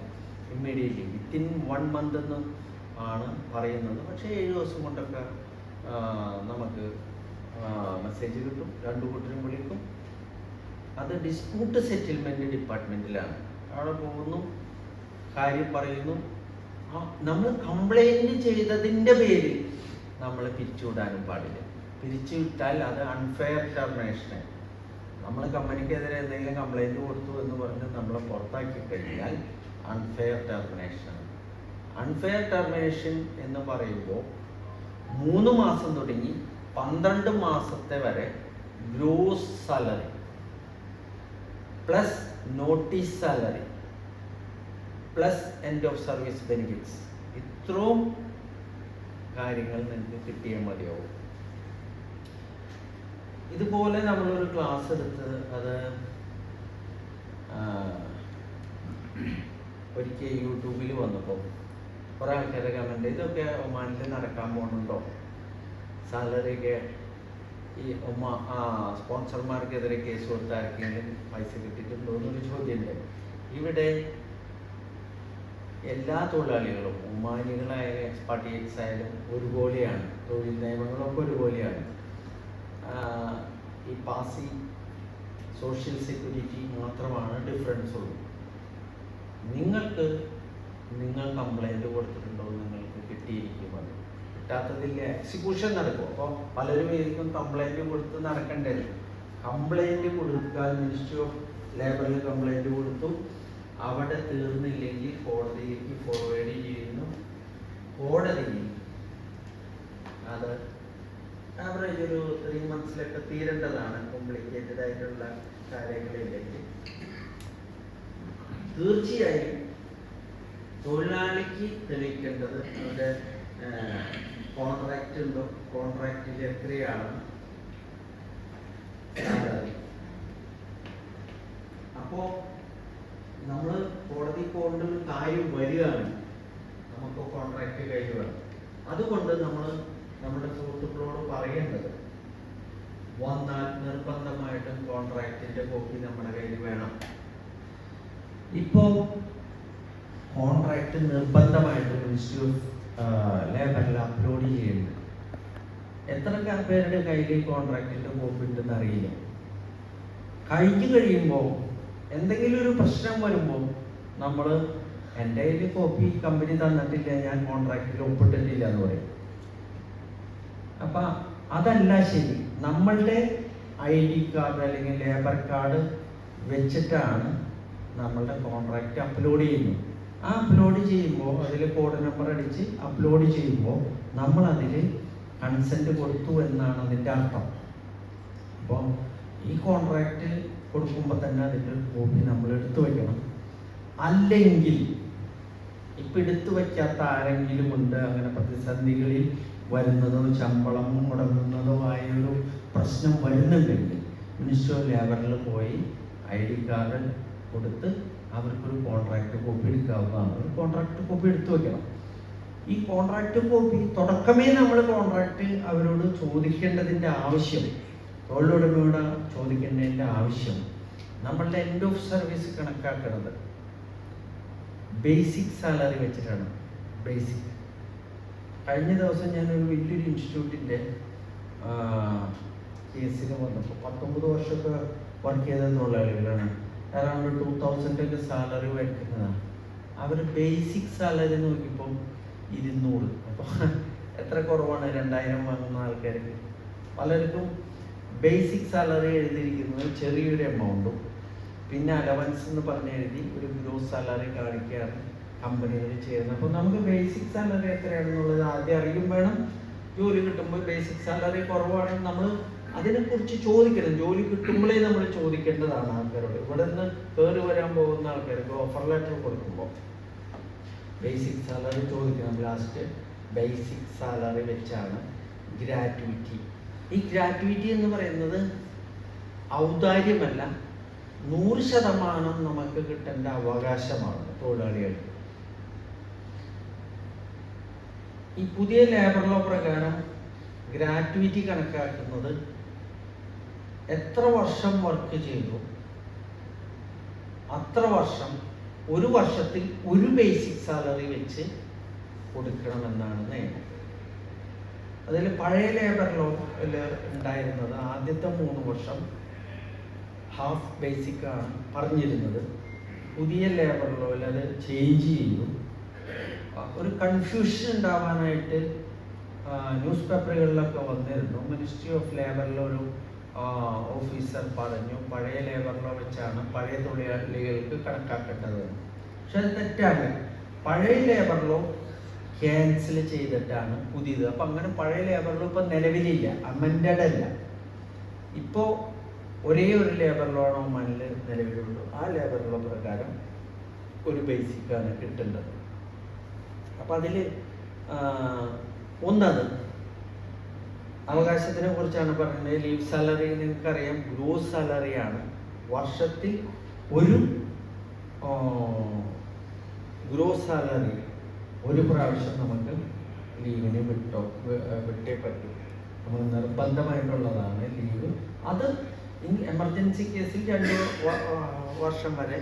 ഇമ്മീഡിയറ്റ്ലി വിത്തിൻ 1 month എന്ന് ആണ് പറയുന്നത്. പക്ഷേ 7 ദിവസം കൊണ്ടൊക്കെ നമുക്ക് മെസ്സേജ് കിട്ടും. 2 കൂട്ടരും വിളിക്കും. അത് ഡിസ്പ്യൂട്ട് സെറ്റിൽമെൻറ്റ് ഡിപ്പാർട്ട്മെൻറ്റിലാണ്. അവിടെ പോകുന്നു, കാര്യം പറയുന്നു. നമ്മൾ കംപ്ലൈൻറ്റ് ചെയ്തതിൻ്റെ പേരിൽ നമ്മൾ പിരിച്ചുവിടാനും പാടില്ല. പിരിച്ചുവിട്ടാൽ അത് അൺഫെയർ ടെർമിനേഷന്. നമ്മൾ കമ്പനിക്കെതിരെ എന്തെങ്കിലും കംപ്ലൈൻറ്റ് കൊടുത്തു എന്ന് പറഞ്ഞ് നമ്മളെ പുറത്താക്കി കഴിഞ്ഞാൽ അൺഫെയർ ടെർമിനേഷനാണ്. അൺഫെയർ ടെർമിനേഷൻ എന്ന് പറയുമ്പോൾ 3 മാസം തുടങ്ങി 12 മാസത്തെ വരെ gross salary plus notice salary plus end of service benefits, ഇത്രയും കാര്യങ്ങൾ നിങ്ങൾക്ക് കിട്ടിയാൽ മതിയാവും. ഇതുപോലെ നമ്മളൊരു ക്ലാസ് എടുത്ത് അത് ഒരിക്കൽ യൂട്യൂബിൽ വന്നപ്പോൾ കുറേ ആൾക്കാരെ കമൻറ്റ്, ഇതൊക്കെ ഒമാനിൽ നടക്കാൻ പോകുന്നുണ്ടോ, സാലറിയൊക്കെ ഈ സ്പോൺസർമാർക്കെതിരെ കേസ് കൊടുത്ത ആർക്കെങ്കിലും പൈസ കിട്ടിയിട്ടുണ്ടോ എന്നൊരു ചോദ്യമുണ്ട്. ഇവിടെ എല്ലാ തൊഴിലാളികളും ഒമാനികളായാലും എക്സ്പാർട്ടിയേറ്റ്സ് ആയാലും ഒരുപോലെയാണ്. തൊഴിൽ നിയമങ്ങളൊക്കെ ഒരുപോലെയാണ്. ഈ പാസി സോഷ്യൽ സെക്യൂരിറ്റി മാത്രമാണ് ഡിഫറൻസ് ഉള്ളൂ. നിങ്ങൾ കംപ്ലൈൻറ്റ് കൊടുത്തിട്ടുണ്ടോ, നിങ്ങൾക്ക് കിട്ടിയിരിക്കും. അത് കിട്ടാത്തതില്ല, എക്സിക്യൂഷൻ നടക്കും. അപ്പോൾ പലരും ആയിരിക്കും കംപ്ലൈൻറ്റ് കൊടുത്ത് നടക്കേണ്ടത്. കംപ്ലൈൻറ്റ് കൊടുത്താൽ മിനിസ്ട്രി ഓഫ് ലേബറിൽ കംപ്ലൈൻറ്റ് കൊടുത്തു, അവിടെ തീർന്നില്ലെങ്കിൽ കോടതിയിലേക്ക് ഫോർവേഡ് ചെയ്യുന്നു. കോടതിയിൽ അത് ആവറേജ് ഒരു 3 monthsലൊക്കെ തീരേണ്ടതാണ്. കോംപ്ലിക്കേറ്റഡ് ആയിട്ടുള്ള കാര്യങ്ങളില്ലെങ്കിൽ തീർച്ചയായും തൊഴിലാളിക്ക് തെളിയിക്കേണ്ടത് അവരുടെ കോൺട്രാക്റ്റ് ഉണ്ടോ, കോൺട്രാക്റ്റിൽ എത്രയാണ് സാലറി. അപ്പോൾ നമ്മൾ കോടതി പോകേണ്ട ഒരു കാര്യം വരികയാണ്, നമുക്ക് കോൺട്രാക്റ്റ് കയ്യിൽ വേണം. അതുകൊണ്ട് നമ്മൾ നമ്മുടെ സുഹൃത്തുക്കളോട് പറയേണ്ടത്, വന്നാൽ നിർബന്ധമായിട്ടും കോൺട്രാക്റ്റിന്റെ കോപ്പി നമ്മുടെ കയ്യിൽ വേണം. ഇപ്പോൾ കോൺട്രാക്റ്റ് നിർബന്ധമായിട്ടും മിനിസ്ട്രി ഓഫ് ലേബറിൽ അപ്ലോഡ് ചെയ്യുന്നുണ്ട്. എത്ര പേരുടെ കയ്യിൽ കോൺട്രാക്റ്റിന്റെ കോപ്പി ഉണ്ടെന്ന് അറിയില്ല. കഴിഞ്ഞു കഴിയുമ്പോൾ എന്തെങ്കിലും ഒരു പ്രശ്നം വരുമ്പോൾ നമ്മൾ എൻ്റെ കയ്യിൽ കോപ്പി കമ്പനി തന്നിട്ടില്ല, ഞാൻ കോൺട്രാക്റ്റിൽ ഒപ്പിട്ടിട്ടില്ല എന്ന് പറയും. അപ്പം അതല്ല ശരി. നമ്മളുടെ ID കാർഡ് അല്ലെങ്കിൽ ലേബർ കാർഡ് വെച്ചിട്ടാണ് നമ്മളുടെ കോൺട്രാക്റ്റ് അപ്ലോഡ് ചെയ്യുന്നത്. ആ അപ്ലോഡ് ചെയ്യുമ്പോൾ അതിൽ കോഡ് നമ്പർ അടിച്ച് അപ്ലോഡ് ചെയ്യുമ്പോൾ നമ്മളതിൽ കൺസെൻറ്റ് കൊടുത്തു എന്നാണ് അതിൻ്റെ അർത്ഥം. അപ്പോൾ ഈ കോൺട്രാക്റ്റ് കൊടുക്കുമ്പോൾ തന്നെ അതിൻ്റെ ഒരു കോപ്പി നമ്മൾ എടുത്തു വയ്ക്കണം. അല്ലെങ്കിൽ ഇപ്പം എടുത്തു വയ്ക്കാത്ത ആരെങ്കിലും ഉണ്ട് അങ്ങനെ പ്രതിസന്ധികളിൽ വരുന്നതോ ശമ്പളം മുടങ്ങുന്നതോ ആയൊരു പ്രശ്നം വരുന്നുണ്ടെങ്കിൽ മിനിസ്ട്രി ഓഫ് ലേബറിൽ പോയി ID കാർഡ് കൊടുത്ത് അവർക്കൊരു കോൺട്രാക്റ്റ് കോപ്പി എടുക്കാവുന്നതാണ്. ഒരു കോൺട്രാക്റ്റ് കോപ്പി എടുത്തു വയ്ക്കണം. ഈ കോൺട്രാക്റ്റ് കോപ്പി തുടക്കമേ നമ്മൾ കോൺട്രാക്റ്റ് അവരോട് ചോദിക്കേണ്ടതിൻ്റെ ആവശ്യം, തൊഴിലുടമയോട് ചോദിക്കേണ്ടതിൻ്റെ ആവശ്യം, നമ്മളുടെ എൻഡ് ഓഫ് സർവീസ് കണക്കാക്കുന്നത് ബേസിക് സാലറി വെച്ചിട്ടാണ്. ബേസിക് കഴിഞ്ഞ ദിവസം ഞാനൊരു വലിയൊരു ഇൻസ്റ്റിറ്റ്യൂട്ടിൻ്റെ കേസിന് വന്നപ്പോൾ 19 വർഷമൊക്കെ വർക്ക് ചെയ്ത തൊഴിലാളികളാണ്. അറൗണ്ട് 2000 സാലറി വയ്ക്കുന്നതാണ്. അവർ ബേസിക് സാലറി നോക്കിയപ്പോൾ 200. അപ്പോൾ എത്ര കുറവാണ് 2000 വാങ്ങുന്ന ആൾക്കാർക്ക്. പലർക്കും ബേസിക് സാലറി എഴുതിയിരിക്കുന്നത് ചെറിയൊരു എമൗണ്ടും പിന്നെ അലവൻസ് എന്ന് പറഞ്ഞ് എഴുതി ഒരു ഗ്രോസ് സാലറി കാണിക്കുകയാണ് കമ്പനികൾ ചെയ്യുന്നത്. അപ്പോൾ നമുക്ക് ബേസിക് സാലറി എത്രയാണെന്നുള്ളത് ആദ്യം അറിയും വേണം. ജോലി കിട്ടുമ്പോൾ ബേസിക് സാലറി കുറവാണെങ്കിൽ നമ്മൾ അതിനെക്കുറിച്ച് ചോദിക്കണം. ജോലി കിട്ടുമ്പോഴേ നമ്മൾ ചോദിക്കേണ്ടതാണ് ആൾക്കാരോട്. ഇവിടെ നിന്ന് കയറി വരാൻ പോകുന്ന ആൾക്കാർക്ക് ഓഫർ ലെറ്റർ കൊടുക്കുമ്പോൾ ബേസിക് സാലറി ചോദിക്കണം. ലാസ്റ്റ് ബേസിക് സാലറി വെച്ചാണ് ഗ്രാറ്റുവിറ്റി. ഈ ഗ്രാറ്റുവിറ്റി എന്ന് പറയുന്നത് ഔദാര്യമല്ല, 100% നമുക്ക് കിട്ടേണ്ട അവകാശമാണ് തൊഴിലാളികൾക്ക്. ഈ പുതിയ ലേബർ ലോ പ്രകാരം ഗ്രാറ്റുവിറ്റി കണക്കാക്കുന്നത് എത്ര വർഷം വർക്ക് ചെയ്തു അത്ര വർഷം, ഒരു വർഷത്തിൽ ഒരു ബേസിക് സാലറി വെച്ച് കൊടുക്കണമെന്നാണ് നിയമം. അതിൽ പഴയ ലേബർ ലോ ഉണ്ടായിരുന്നത് ആദ്യത്തെ 3 വർഷം ഹാഫ് ബേസിക് ആണ് പറഞ്ഞിരുന്നത്. പുതിയ ലേബർ ലോയിൽ അത് ചേഞ്ച് ചെയ്തു. ഒരു കൺഫ്യൂഷൻ ഉണ്ടാവാനായിട്ട് ന്യൂസ് പേപ്പറുകളിലൊക്കെ വന്നിരുന്നു. മിനിസ്ട്രി ഓഫ് ലേബറിൽ ഒരു ഓഫീസർ പറഞ്ഞു പഴയ ലേബർ ലോ വെച്ചാണ് പഴയ തൊഴിലാളികൾക്ക് കണക്കാക്കേണ്ടത്. പക്ഷെ അത് തെറ്റാണ്. പഴയ ലേബർ ലോ ക്യാൻസൽ ചെയ്തിട്ടാണ് പുതിയത്. അപ്പം അങ്ങനെ പഴയ ലേബർ ലോ ഇപ്പം നിലവിലില്ല, അമെൻഡഡ് അല്ല. ഇപ്പോൾ ഒരേ ഒരു ലേബർ ലോ ആണ് ഒമാനിൽ നിലവിലുള്ളൂ. ആ ലേബർ ലോ പ്രകാരം ഒരു ബേസിക്കാണ് കിട്ടേണ്ടത്. അപ്പം അതിൽ ഒന്നത് അവകാശത്തിനെ കുറിച്ചാണ് പറയുന്നത്. ലീവ് സാലറി നിങ്ങൾക്കറിയാം ഗ്രോസ് സാലറിയാണ്. വർഷത്തിൽ ഒരു ഗ്രോസ് സാലറി ഒരു പ്രാവശ്യം നമുക്ക് ലീവിന് വിട്ടേ പറ്റൂ. നമ്മൾ നിർബന്ധമായിട്ടുള്ളതാണ് ലീവ്. അത് എമർജൻസി കേസിൽ 2 വർഷം വരെ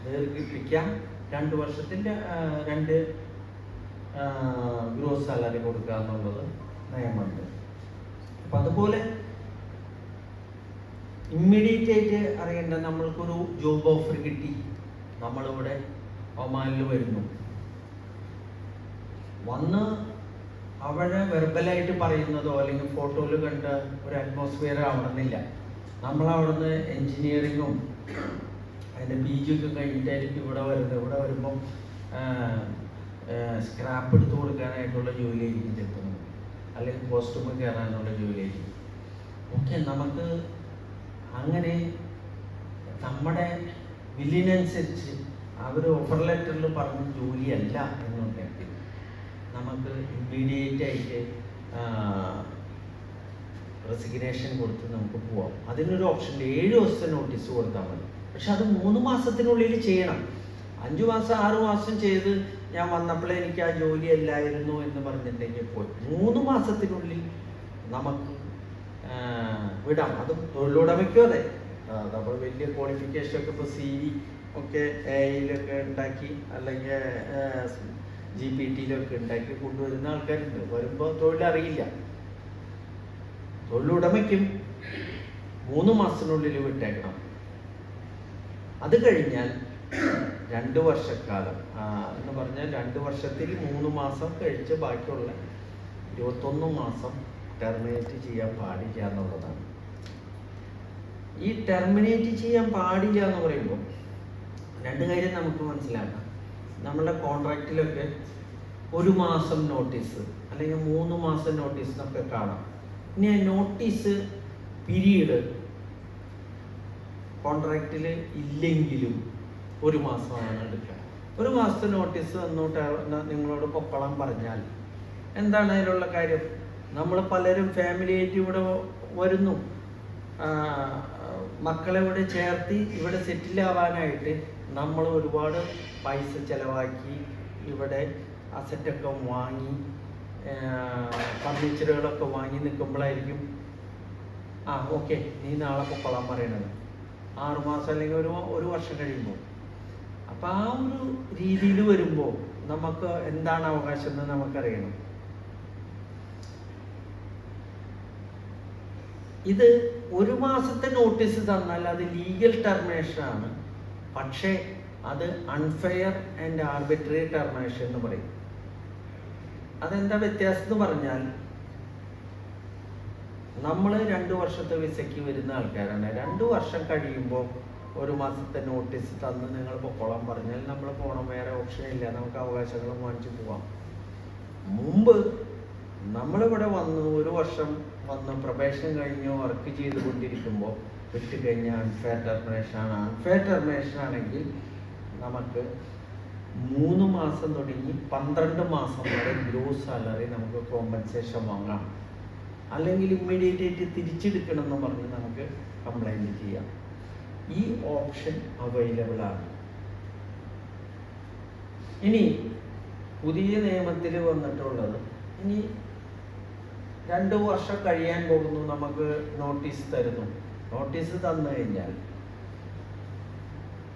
ദീർഘിപ്പിക്കാം. 2 വർഷത്തിൽ 2 ഗ്രോസ് സാലറി കൊടുക്കുക എന്നുള്ളത് നിയമമുണ്ട്. അപ്പം അതുപോലെ ഇമ്മീഡിയറ്റ് ആയിട്ട് അറിയേണ്ട, നമ്മൾക്കൊരു ജോബ് ഓഫർ കിട്ടി, നമ്മളിവിടെ ഒമാനിൽ വരുന്നു. വന്ന് അവിടെ വെർബലായിട്ട് പറയുന്നതോ അല്ലെങ്കിൽ ഫോട്ടോയിൽ കണ്ട ഒരു അറ്റ്മോസ്ഫിയർ ആവണമെന്നില്ല. നമ്മളവിടുന്ന് എൻജിനീയറിങ്ങും അതിൻ്റെ PG ഒക്കെ കഴിഞ്ഞിട്ടായിരിക്കും ഇവിടെ വരുന്നത്. ഇവിടെ വരുമ്പം സ്ക്രാപ്പ് എടുത്ത് കൊടുക്കാനായിട്ടുള്ള ജോലിയായിരിക്കും ചെത്തുന്നത്, അല്ലെങ്കിൽ കോസ്റ്റ്യൂം കയറാനുള്ള ജോലിയായിരിക്കും. ഓക്കെ, നമുക്ക് അങ്ങനെ നമ്മുടെ വില്ലിനനുസരിച്ച് അവർ ഓഫർ ലെറ്ററിൽ പറഞ്ഞ ജോലിയല്ല എന്നുണ്ടെങ്കിൽ നമുക്ക് ഇമ്മീഡിയറ്റ് ആയിട്ട് റെസിഗ്നേഷൻ കൊടുത്ത് നമുക്ക് പോവാം. അതിനൊരു ഓപ്ഷൻ 7 ദിവസത്തെ നോട്ടീസ് കൊടുത്താൽ മതി. പക്ഷെ അത് 3 മാസത്തിനുള്ളിൽ ചെയ്യണം. 5 മാസം 6 മാസം ചെയ്ത് ഞാൻ വന്നപ്പോഴേ എനിക്ക് ആ ജോലി അല്ലായിരുന്നു എന്ന് പറഞ്ഞിട്ടുണ്ടെങ്കിൽ പോയി 3 മാസത്തിനുള്ളിൽ നമുക്ക് വിടാം. അത് തൊഴിലുടമയ്ക്കും അതെ. നമ്മൾ വലിയ ക്വാളിഫിക്കേഷൻ ഒക്കെ ഇപ്പോൾ CV ഒക്കെ AIയിലൊക്കെ ഉണ്ടാക്കി അല്ലെങ്കിൽ GPT-ലൊക്കെ ഉണ്ടാക്കി കൊണ്ടുവരുന്ന ആൾക്കാരുണ്ട്. വരുമ്പോൾ തൊഴിലറിയില്ല. തൊഴിലുടമയ്ക്കും 3 മാസത്തിനുള്ളിൽ വിട്ടേക്കണം. അത് കഴിഞ്ഞാൽ 2 വർഷക്കാലം എന്ന് പറഞ്ഞാൽ 2 വർഷത്തിൽ 3 മാസം കഴിച്ച് ബാക്കിയുള്ള 21 മാസം ടെർമിനേറ്റ് ചെയ്യാൻ പാടില്ല എന്നുള്ളതാണ്. ഈ ടെർമിനേറ്റ് ചെയ്യാൻ പാടില്ല എന്ന് പറയുമ്പോൾ 2 കാര്യം നമുക്ക് മനസ്സിലാക്കാം. നമ്മുടെ കോൺട്രാക്റ്റിലൊക്കെ 1 മാസം നോട്ടീസ് അല്ലെങ്കിൽ 3 മാസം നോട്ടീസ് എന്നൊക്കെ കാണാം. ഇനി നോട്ടീസ് പീരീഡ് കോൺട്രാക്റ്റിൽ ഇല്ലെങ്കിലും 1 മാസമാണ് എടുക്കുക. 1 മാസത്തെ നോട്ടീസ് തന്നിട്ട് നിങ്ങളോട് പൊക്കോളാൻ പറഞ്ഞാൽ എന്താണ് അതിലുള്ള കാര്യം? നമ്മൾ പലരും ഫാമിലി ആയിട്ട് ഇവിടെ വരുന്നു, മക്കളെ ഇവിടെ ചേർത്തി ഇവിടെ സെറ്റിൽ ആവാനായിട്ട് നമ്മൾ ഒരുപാട് പൈസ ചിലവാക്കി ഇവിടെ അസറ്റൊക്കെ വാങ്ങി ഫർണിച്ചറുകളൊക്കെ വാങ്ങി നിൽക്കുമ്പോഴായിരിക്കും ഓക്കെ നീ നാളെ പൊക്കോളാൻ പറയണത് 6 മാസം അല്ലെങ്കിൽ ഒരു വർഷം കഴിയുമ്പോൾ. അപ്പം ആ ഒരു രീതിയിൽ വരുമ്പോൾ നമുക്ക് എന്താണ് അവകാശം എന്ന് നമുക്കറിയണം. ഇത് 1 മാസത്തെ നോട്ടീസ് തന്നാൽ അത് ലീഗൽ ടെർമിനേഷൻ ആണ്. പക്ഷേ അത് അൺഫെയർ ആൻഡ് ആർബിട്രറി ടെർമിനേഷൻ എന്ന് പറയും. അതെന്താ വ്യത്യാസം എന്ന് പറഞ്ഞാൽ, നമ്മൾ 2 വർഷത്തെ വിസയ്ക്ക് വരുന്ന ആൾക്കാരാണ്. 2 വർഷം കഴിയുമ്പോൾ 1 മാസത്തെ നോട്ടീസ് തന്ന് നിങ്ങൾ പൊക്കോളാൻ പറഞ്ഞാൽ നമ്മൾ പോകണം, വേറെ ഓപ്ഷൻ ഇല്ല, നമുക്ക് അവകാശങ്ങളും വാങ്ങിച്ചു പോവാം. മുമ്പ് നമ്മളിവിടെ വന്ന് 1 വർഷം വന്ന് പ്രൊബേഷൻ കഴിഞ്ഞ് വർക്ക് ചെയ്തുകൊണ്ടിരിക്കുമ്പോൾ വിട്ട് കഴിഞ്ഞാൽ അൺഫെയർ ടെർമിനേഷൻ ആണ്. അൺഫെയർ ടെർമിനേഷൻ ആണെങ്കിൽ നമുക്ക് 3 മാസം തുടങ്ങി 12 മാസം വരെ ഗ്രോസ് സാലറി നമുക്ക് കോമ്പൻസേഷൻ വാങ്ങാം. അല്ലെങ്കിൽ ഇമ്മീഡിയറ്റ് ആയിട്ട് തിരിച്ചെടുക്കണം എന്ന് പറഞ്ഞ് നമുക്ക് കംപ്ലൈൻറ്റ് ചെയ്യാം. ഈ ഓപ്ഷൻ അവൈലബിൾ ആണ്. ഇനി പുതിയ നിയമത്തിൽ വന്നിട്ടുള്ളത്, ഇനി 2 വർഷം കഴിയാൻ പോകുന്നു, നമുക്ക് നോട്ടീസ് തരുന്നു. നോട്ടീസ് തന്നു കഴിഞ്ഞാൽ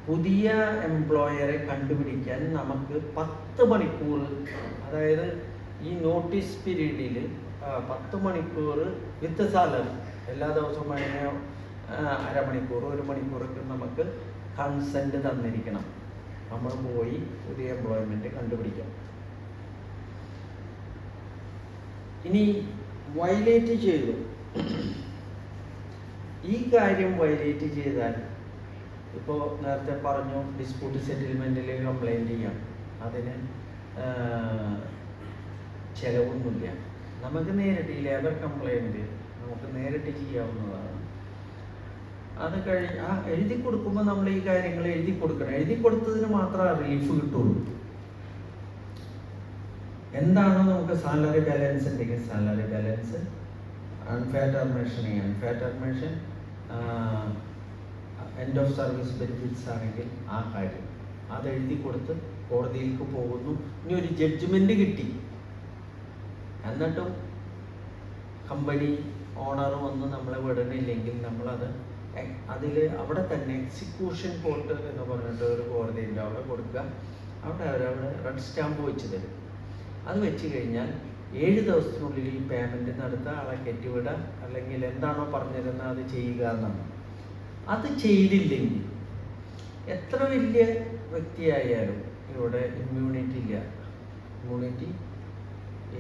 പുതിയ എംപ്ലോയറെ കണ്ടുപിടിക്കാൻ നമുക്ക് 10 മണിക്കൂർ, അതായത് ഈ നോട്ടീസ് പീരീഡിൽ 10 മണിക്കൂർ വിത്ത് സാലറി, എല്ലാ ദിവസവും വേണമെങ്കിൽ അരമണിക്കൂർ 1 മണിക്കൂറൊക്കെ നമുക്ക് കൺസെൻറ്റ് തന്നിരിക്കണം. നമ്മൾ പോയി പുതിയ എംപ്ലോയ്മെൻറ്റ് കണ്ടുപിടിക്കാം. ഇനി വയലേറ്റ് ചെയ്തു, ഈ കാര്യം വയലേറ്റ് ചെയ്താൽ, ഇപ്പോൾ നേരത്തെ പറഞ്ഞു ഡിസ്പ്യൂട്ട് സെറ്റിൽമെൻറ്റിൽ കംപ്ലൈൻറ്റ് ചെയ്യാം, അതിന് ചിലവൊന്നുമില്ല. നമുക്ക് നേരിട്ട് ഈ ലേബർ കംപ്ലൈൻറ്റ് നമുക്ക് നേരിട്ട് ചെയ്യാവുന്നതാണ്. അത് എഴുതി കൊടുക്കുമ്പോൾ നമ്മൾ ഈ കാര്യങ്ങൾ എഴുതി കൊടുക്കണം. എഴുതി കൊടുത്തതിന് മാത്രമേ റിലീഫ് കിട്ടുള്ളൂ. എന്താണോ നമുക്ക് സാലറി ബാലൻസ് ഉണ്ടെങ്കിൽ salary balance, unfair termination unfair termination, end of service benefits ആണെങ്കിൽ ആ കാര്യം അത് എഴുതി കൊടുത്ത് കോടതിയിലേക്ക് പോകുന്നു. ഇനി ഒരു ജഡ്ജ്മെൻറ്റ് കിട്ടി, എന്നിട്ടും കമ്പനി ഓണർ വന്ന് നമ്മളെ വിടണില്ലെങ്കിൽ നമ്മളത് അവിടെ തന്നെ എക്സിക്യൂഷൻ കോർട്ട് എന്ന് പറഞ്ഞിട്ട് ഒരു കോടതിയുണ്ട്, അവിടെ കൊടുക്കുക. അവിടെ അവരവിടെ റെഡ് സ്റ്റാമ്പ് വെച്ച് തരും. അത് വെച്ച് കഴിഞ്ഞാൽ 7 ദിവസത്തിനുള്ളിൽ ഈ പേയ്മെൻറ്റ് നടത്തുക, ആളെ കെട്ടിവിടുക, അല്ലെങ്കിൽ എന്താണോ പറഞ്ഞിരുന്നത് അത് ചെയ്യുക എന്നാണ്. അത് ചെയ്തില്ലെങ്കിൽ എത്ര വലിയ വ്യക്തിയായാലും ഇവിടെ ഇമ്മ്യൂണിറ്റി ഇല്ല. ഇമ്മ്യൂണിറ്റി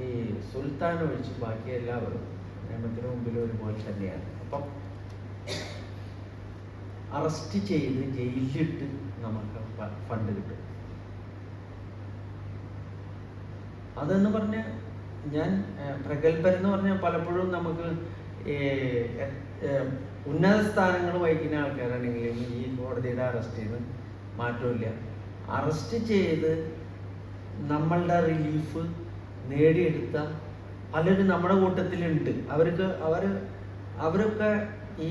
ഈ സുൽത്താൻ ഒഴിച്ച് ബാക്കി എല്ലാവരും നിയമത്തിന് മുമ്പിൽ ഒരുപോലെ തന്നെയാണ്. അപ്പം അറസ്റ്റ് ചെയ്ത് ജയിലിലിട്ട് നമുക്ക് ഫണ്ട് കിട്ടും. അതെന്ന് പറഞ്ഞാൽ ഞാൻ പ്രഗത്ഭരെന്ന് പറഞ്ഞാൽ പലപ്പോഴും നമുക്ക് ഉന്നത സ്ഥാനങ്ങൾ വഹിക്കുന്ന ആൾക്കാരാണെങ്കിലും ഈ കോടതിയുടെ അറസ്റ്റ് ചെയ്ത് മാറ്റമില്ല. അറസ്റ്റ് ചെയ്ത് നമ്മളുടെ റിലീഫ് നേടിയെടുത്ത പലരും നമ്മുടെ കൂട്ടത്തിലുണ്ട്. അവരൊക്കെ ഈ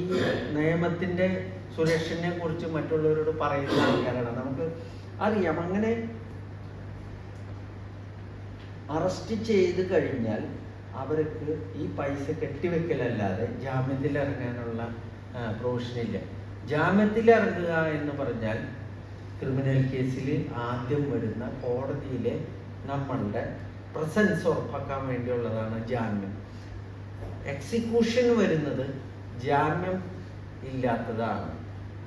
നിയമത്തിൻ്റെ സുരക്ഷയെ കുറിച്ച് മറ്റുള്ളവരോട് പറയുന്ന ആൾക്കാരാണ്. നമുക്ക് അറിയാം. അങ്ങനെ അറസ്റ്റ് ചെയ്ത് കഴിഞ്ഞാൽ അവർക്ക് ഈ പൈസ കെട്ടിവെക്കലല്ലാതെ ജാമ്യത്തിൽ ഇറങ്ങാനുള്ള പ്രൊവിഷനില്ല. ജാമ്യത്തിൽ ഇറങ്ങുക എന്ന് പറഞ്ഞാൽ ക്രിമിനൽ കേസിൽ ആദ്യം വരുന്ന കോടതിയിലെ നമ്മളുടെ പ്രസൻസ് ഉറപ്പാക്കാൻ വേണ്ടിയുള്ളതാണ് ജാമ്യം. എക്സിക്യൂഷൻ വരുന്നത് ജാമ്യം ഇല്ലാത്തതാണ്.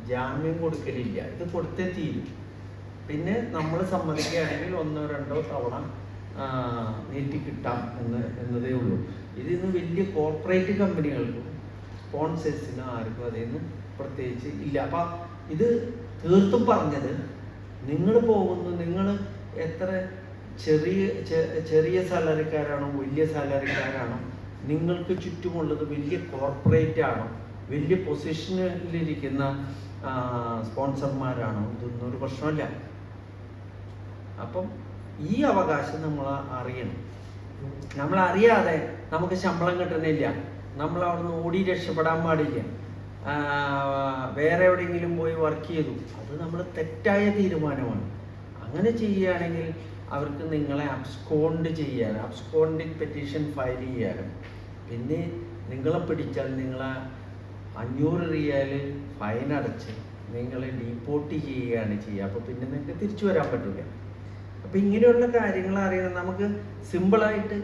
ജാമ്യം കൊടുക്കലില്ല. ഇത് കൊടുത്തേ തീരും. പിന്നെ നമ്മൾ സമ്മതിക്കുകയാണെങ്കിൽ 1-2 തവണ നീട്ടി കിട്ടാം എന്നതേ ഉള്ളൂ. ഇതിന്ന് വലിയ കോർപ്പറേറ്റ് കമ്പനികൾക്കും സ്പോൺസേഴ്സിനും ആർക്കും അതിന്ന് പ്രത്യേകിച്ച് ഇല്ല. അപ്പം ഇത് തീർത്തും പറഞ്ഞത്, നിങ്ങൾ പോകുന്നു, നിങ്ങൾ എത്ര ചെറിയ സാലറിക്കാരാണോ വലിയ സാലറിക്കാരാണോ, നിങ്ങൾക്ക് ചുറ്റുമുള്ളത് വലിയ കോർപ്പറേറ്റ് ആണോ, വലിയ പൊസിഷനിലിരിക്കുന്ന സ്പോൺസർമാരാണോ, ഇതൊന്നും ഒരു പ്രശ്നമല്ല. അപ്പം ഈ അവകാശം നമ്മൾ അറിയണം. നമ്മളറിയാതെ നമുക്ക് ശമ്പളം കിട്ടണില്ല, നമ്മൾ അവിടുന്ന് ഓടി രക്ഷപ്പെടാൻ പാടില്ല, വേറെ എവിടെയെങ്കിലും പോയി വർക്ക് ചെയ്തു, അത് നമ്മൾ തെറ്റായ തീരുമാനമാണ്. അങ്ങനെ ചെയ്യുകയാണെങ്കിൽ അവർക്ക് നിങ്ങളെ അബ്സ്കോണ്ട് ചെയ്യാനും അബ്സ്കോണ്ടിങ് പെറ്റീഷൻ ഫയൽ ചെയ്യാനും പിന്നെ നിങ്ങളെ പിടിച്ചാൽ നിങ്ങളെ 500 റിയാൽ ഫൈൻ അടച്ച് നിങ്ങളെ ഡീപ്പോർട്ട് ചെയ്യുകയാണ് ചെയ്യുക. അപ്പോൾ പിന്നെ നിങ്ങൾക്ക് തിരിച്ചു വരാൻ പറ്റില്ല. അപ്പോൾ ഇങ്ങനെയുള്ള കാര്യങ്ങൾ അറിയണം. നമുക്ക് സിമ്പിളായിട്ട്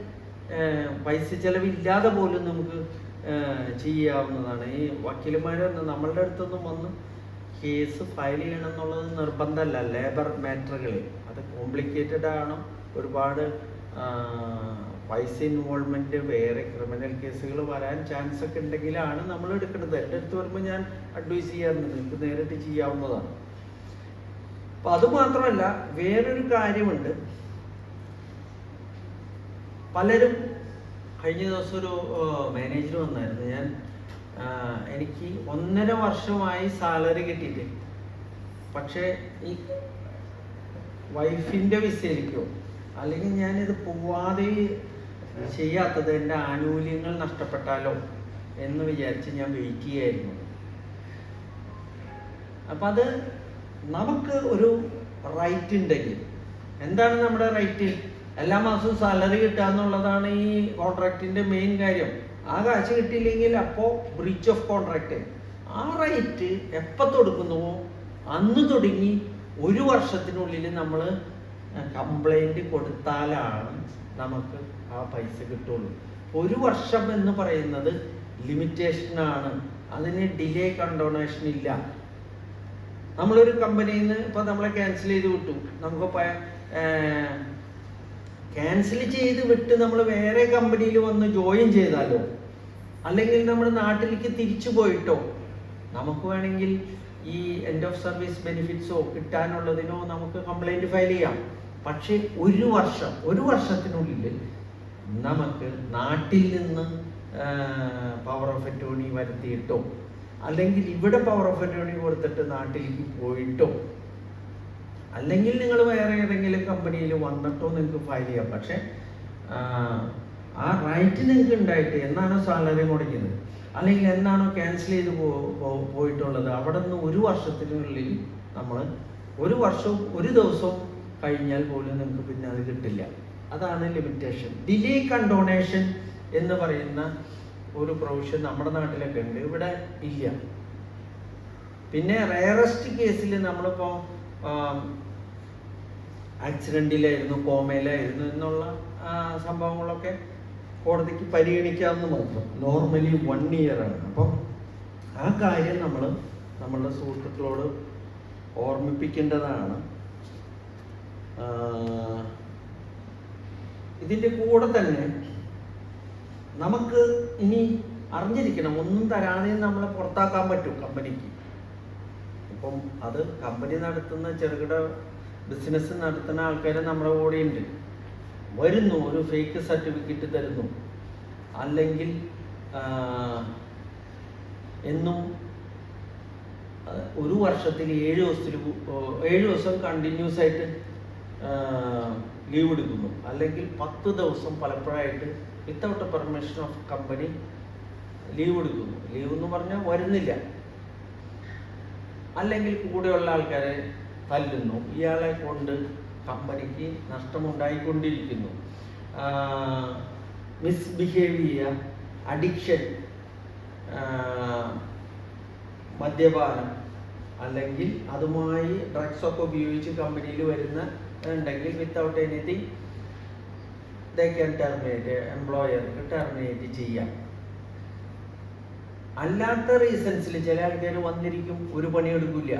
പൈസ ചിലവില്ലാതെ പോലും നമുക്ക് ചെയ്യാവുന്നതാണ്. ഈ വക്കീലന്മാരൊന്നും നമ്മളുടെ അടുത്തൊന്നും വന്ന് കേസ് ഫയൽ ചെയ്യണം എന്നുള്ളത് നിർബന്ധമല്ല. ലേബർ മാറ്ററുകളിൽ അത് കോംപ്ലിക്കേറ്റഡ് ആണ്, ഒരുപാട് പൈസ ഇൻവോൾവ്മെൻറ്റ്, വേറെ ക്രിമിനൽ കേസുകൾ വരാൻ ചാൻസ് ഒക്കെ ഉണ്ടെങ്കിലാണ് നമ്മൾ എടുക്കുന്നത്. എൻ്റെ അടുത്ത് വരുമ്പോൾ ഞാൻ അഡ്വൈസ് ചെയ്യാറുണ്ട്, നിങ്ങൾക്ക് നേരിട്ട് ചെയ്യാവുന്നതാണ്. അപ്പം അതുമാത്രമല്ല വേറൊരു കാര്യമുണ്ട്. പലരും കഴിഞ്ഞ ദിവസം ഒരു മാനേജർ വന്നായിരുന്നു. എനിക്ക് 1.5 വർഷമായി സാലറി കിട്ടിയിട്ട്, പക്ഷേ ഈ വൈഫിൻ്റെ വിസയിലേക്കോ അല്ലെങ്കിൽ ഞാനിത് പോവാതെ ചെയ്യാത്തത് എൻ്റെ ആനുകൂല്യങ്ങൾ നഷ്ടപ്പെട്ടാലോ എന്ന് വിചാരിച്ച് ഞാൻ വെയിറ്റ് ചെയ്യായിരുന്നു. അപ്പം അത് നമുക്ക് ഒരു റൈറ്റ് ഉണ്ടെങ്കിൽ, എന്താണ് നമ്മുടെ റൈറ്റ്? എല്ലാ മാസവും സാലറി കിട്ടുക എന്നുള്ളതാണ് ഈ കോൺട്രാക്റ്റിൻ്റെ മെയിൻ കാര്യം. ആ കാശ് കിട്ടിയില്ലെങ്കിൽ അപ്പോൾ ബ്രീച്ച് ഓഫ് കോൺട്രാക്റ്റ്. ആ റൈറ്റ് എപ്പോൾ കൊടുക്കുന്നുവോ അന്ന് തുടങ്ങി 1 വർഷത്തിനുള്ളിൽ നമ്മൾ കംപ്ലൈൻറ്റ് കൊടുത്താലാണ് നമുക്ക് ആ പൈസ കിട്ടുള്ളൂ. 1 വർഷം എന്ന് പറയുന്നത് ലിമിറ്റേഷനാണ്, അതിന് ഡിലേ കണ്ടോണേഷൻ ഇല്ല. നമ്മളൊരു കമ്പനിയിൽ നിന്ന് ഇപ്പോൾ നമ്മളെ ക്യാൻസൽ ചെയ്ത് വിട്ടു, നമുക്കിപ്പോൾ ക്യാൻസൽ ചെയ്ത് വിട്ട് നമ്മൾ വേറെ കമ്പനിയിൽ വന്ന് ജോയിൻ ചെയ്താലോ അല്ലെങ്കിൽ നമ്മുടെ നാട്ടിലേക്ക് തിരിച്ചു പോയിട്ടോ നമുക്ക് വേണമെങ്കിൽ ഈ എൻഡ് ഓഫ് സർവീസ് ബെനിഫിറ്റ്സോ കിട്ടാനുള്ളതിനോ നമുക്ക് കംപ്ലൈൻറ്റ് ഫയൽ ചെയ്യാം. പക്ഷേ 1 വർഷത്തിനുള്ളിൽ നമുക്ക് നാട്ടിൽ നിന്ന് പവർ ഓഫ് അറ്റോർണി വരുത്തിയിട്ടോ അല്ലെങ്കിൽ ഇവിടെ പവർ ഓഫ് അറ്റോർണി കൊടുത്തിട്ട് നാട്ടിലേക്ക് പോയിട്ടോ അല്ലെങ്കിൽ നിങ്ങൾ വേറെ ഏതെങ്കിലും കമ്പനിയിൽ വന്നിട്ടോ നിങ്ങൾക്ക് ഫയൽ ചെയ്യാം. പക്ഷേ ആ റൈറ്റ് നിങ്ങൾക്ക് ഉണ്ടായിട്ട് എന്നാണോ സാലറി മുടങ്ങിയത് അല്ലെങ്കിൽ എന്നാണോ ക്യാൻസൽ ചെയ്ത് പോയിട്ടുള്ളത് അവിടെ നിന്ന് 1 വർഷത്തിനുള്ളിൽ നമ്മൾ 1 വർഷവും 1 ദിവസവും കഴിഞ്ഞാൽ പോലും നിങ്ങൾക്ക് പിന്നെ അത് കിട്ടില്ല. അതാണ് ലിമിറ്റേഷൻ. ഡിലേ കണ്ടോണേഷൻ എന്ന് പറയുന്ന ഒരു പ്രൊവിഷൻ നമ്മുടെ നാട്ടിലൊക്കെ ഉണ്ട്, ഇവിടെ ഇല്ല. പിന്നെ റയറസ്റ്റ് കേസിൽ നമ്മളിപ്പോൾ ആക്സിഡൻറ്റിലായിരുന്നു, കോമയിലായിരുന്നു എന്നുള്ള സംഭവങ്ങളൊക്കെ കോടതിക്ക് പരിഗണിക്കാമെന്ന് മാത്രം. നോർമലി 1 ഇയർ ആണ്. അപ്പം ആ കാര്യം നമ്മൾ നമ്മളുടെ സുഹൃത്തുക്കളോട് ഓർമ്മിപ്പിക്കേണ്ടതാണ്. ഇതിൻ്റെ കൂടെ തന്നെ നമുക്ക് ഇനി അറിഞ്ഞിരിക്കണം, ഒന്നും തരാതെ നമ്മളെ പുറത്താക്കാൻ പറ്റും കമ്പനിക്ക്. ഇപ്പം അത് കമ്പനി നടത്തുന്ന ചെറുകിട ബിസിനസ് നടത്തുന്ന ആൾക്കാർ നമ്മുടെ കൂടെയുണ്ട്. വരുന്നു, ഒരു ഫേക്ക് സർട്ടിഫിക്കറ്റ് തരുന്നു, അല്ലെങ്കിൽ എന്നും 1 വർഷത്തിൽ 7 ദിവസം കണ്ടിന്യൂസ് ആയിട്ട് ലീവ് എടുക്കുന്നു, അല്ലെങ്കിൽ 10 ദിവസം പലപ്പോഴായിട്ട് without permission of company leave എടുക്കുന്നു. ലീവ് എന്ന് പറഞ്ഞാൽ വരുന്നില്ല, അല്ലെങ്കിൽ കൂടെയുള്ള ആൾക്കാരെ തല്ലുന്നു. ഇയാളെ കൊണ്ട് കമ്പനിക്ക് നഷ്ടമുണ്ടായിക്കൊണ്ടിരിക്കുന്നു. മിസ്ബിഹേവ് ചെയ്യുക, അഡിക്ഷൻ, മദ്യപാനം, അല്ലെങ്കിൽ അതുമായി ഡ്രഗ്സൊക്കെ ഉപയോഗിച്ച് കമ്പനിയിൽ വരുന്ന ഉണ്ടെങ്കിൽ without anything they can terminate, എംപ്ലോയർക്ക് ടെർമിനേറ്റ് ചെയ്യാം. അല്ലാത്ത റീസൺസിൽ ചില ആൾക്കാർ വന്നിരിക്കും, ഒരു പണിയെടുക്കില്ല.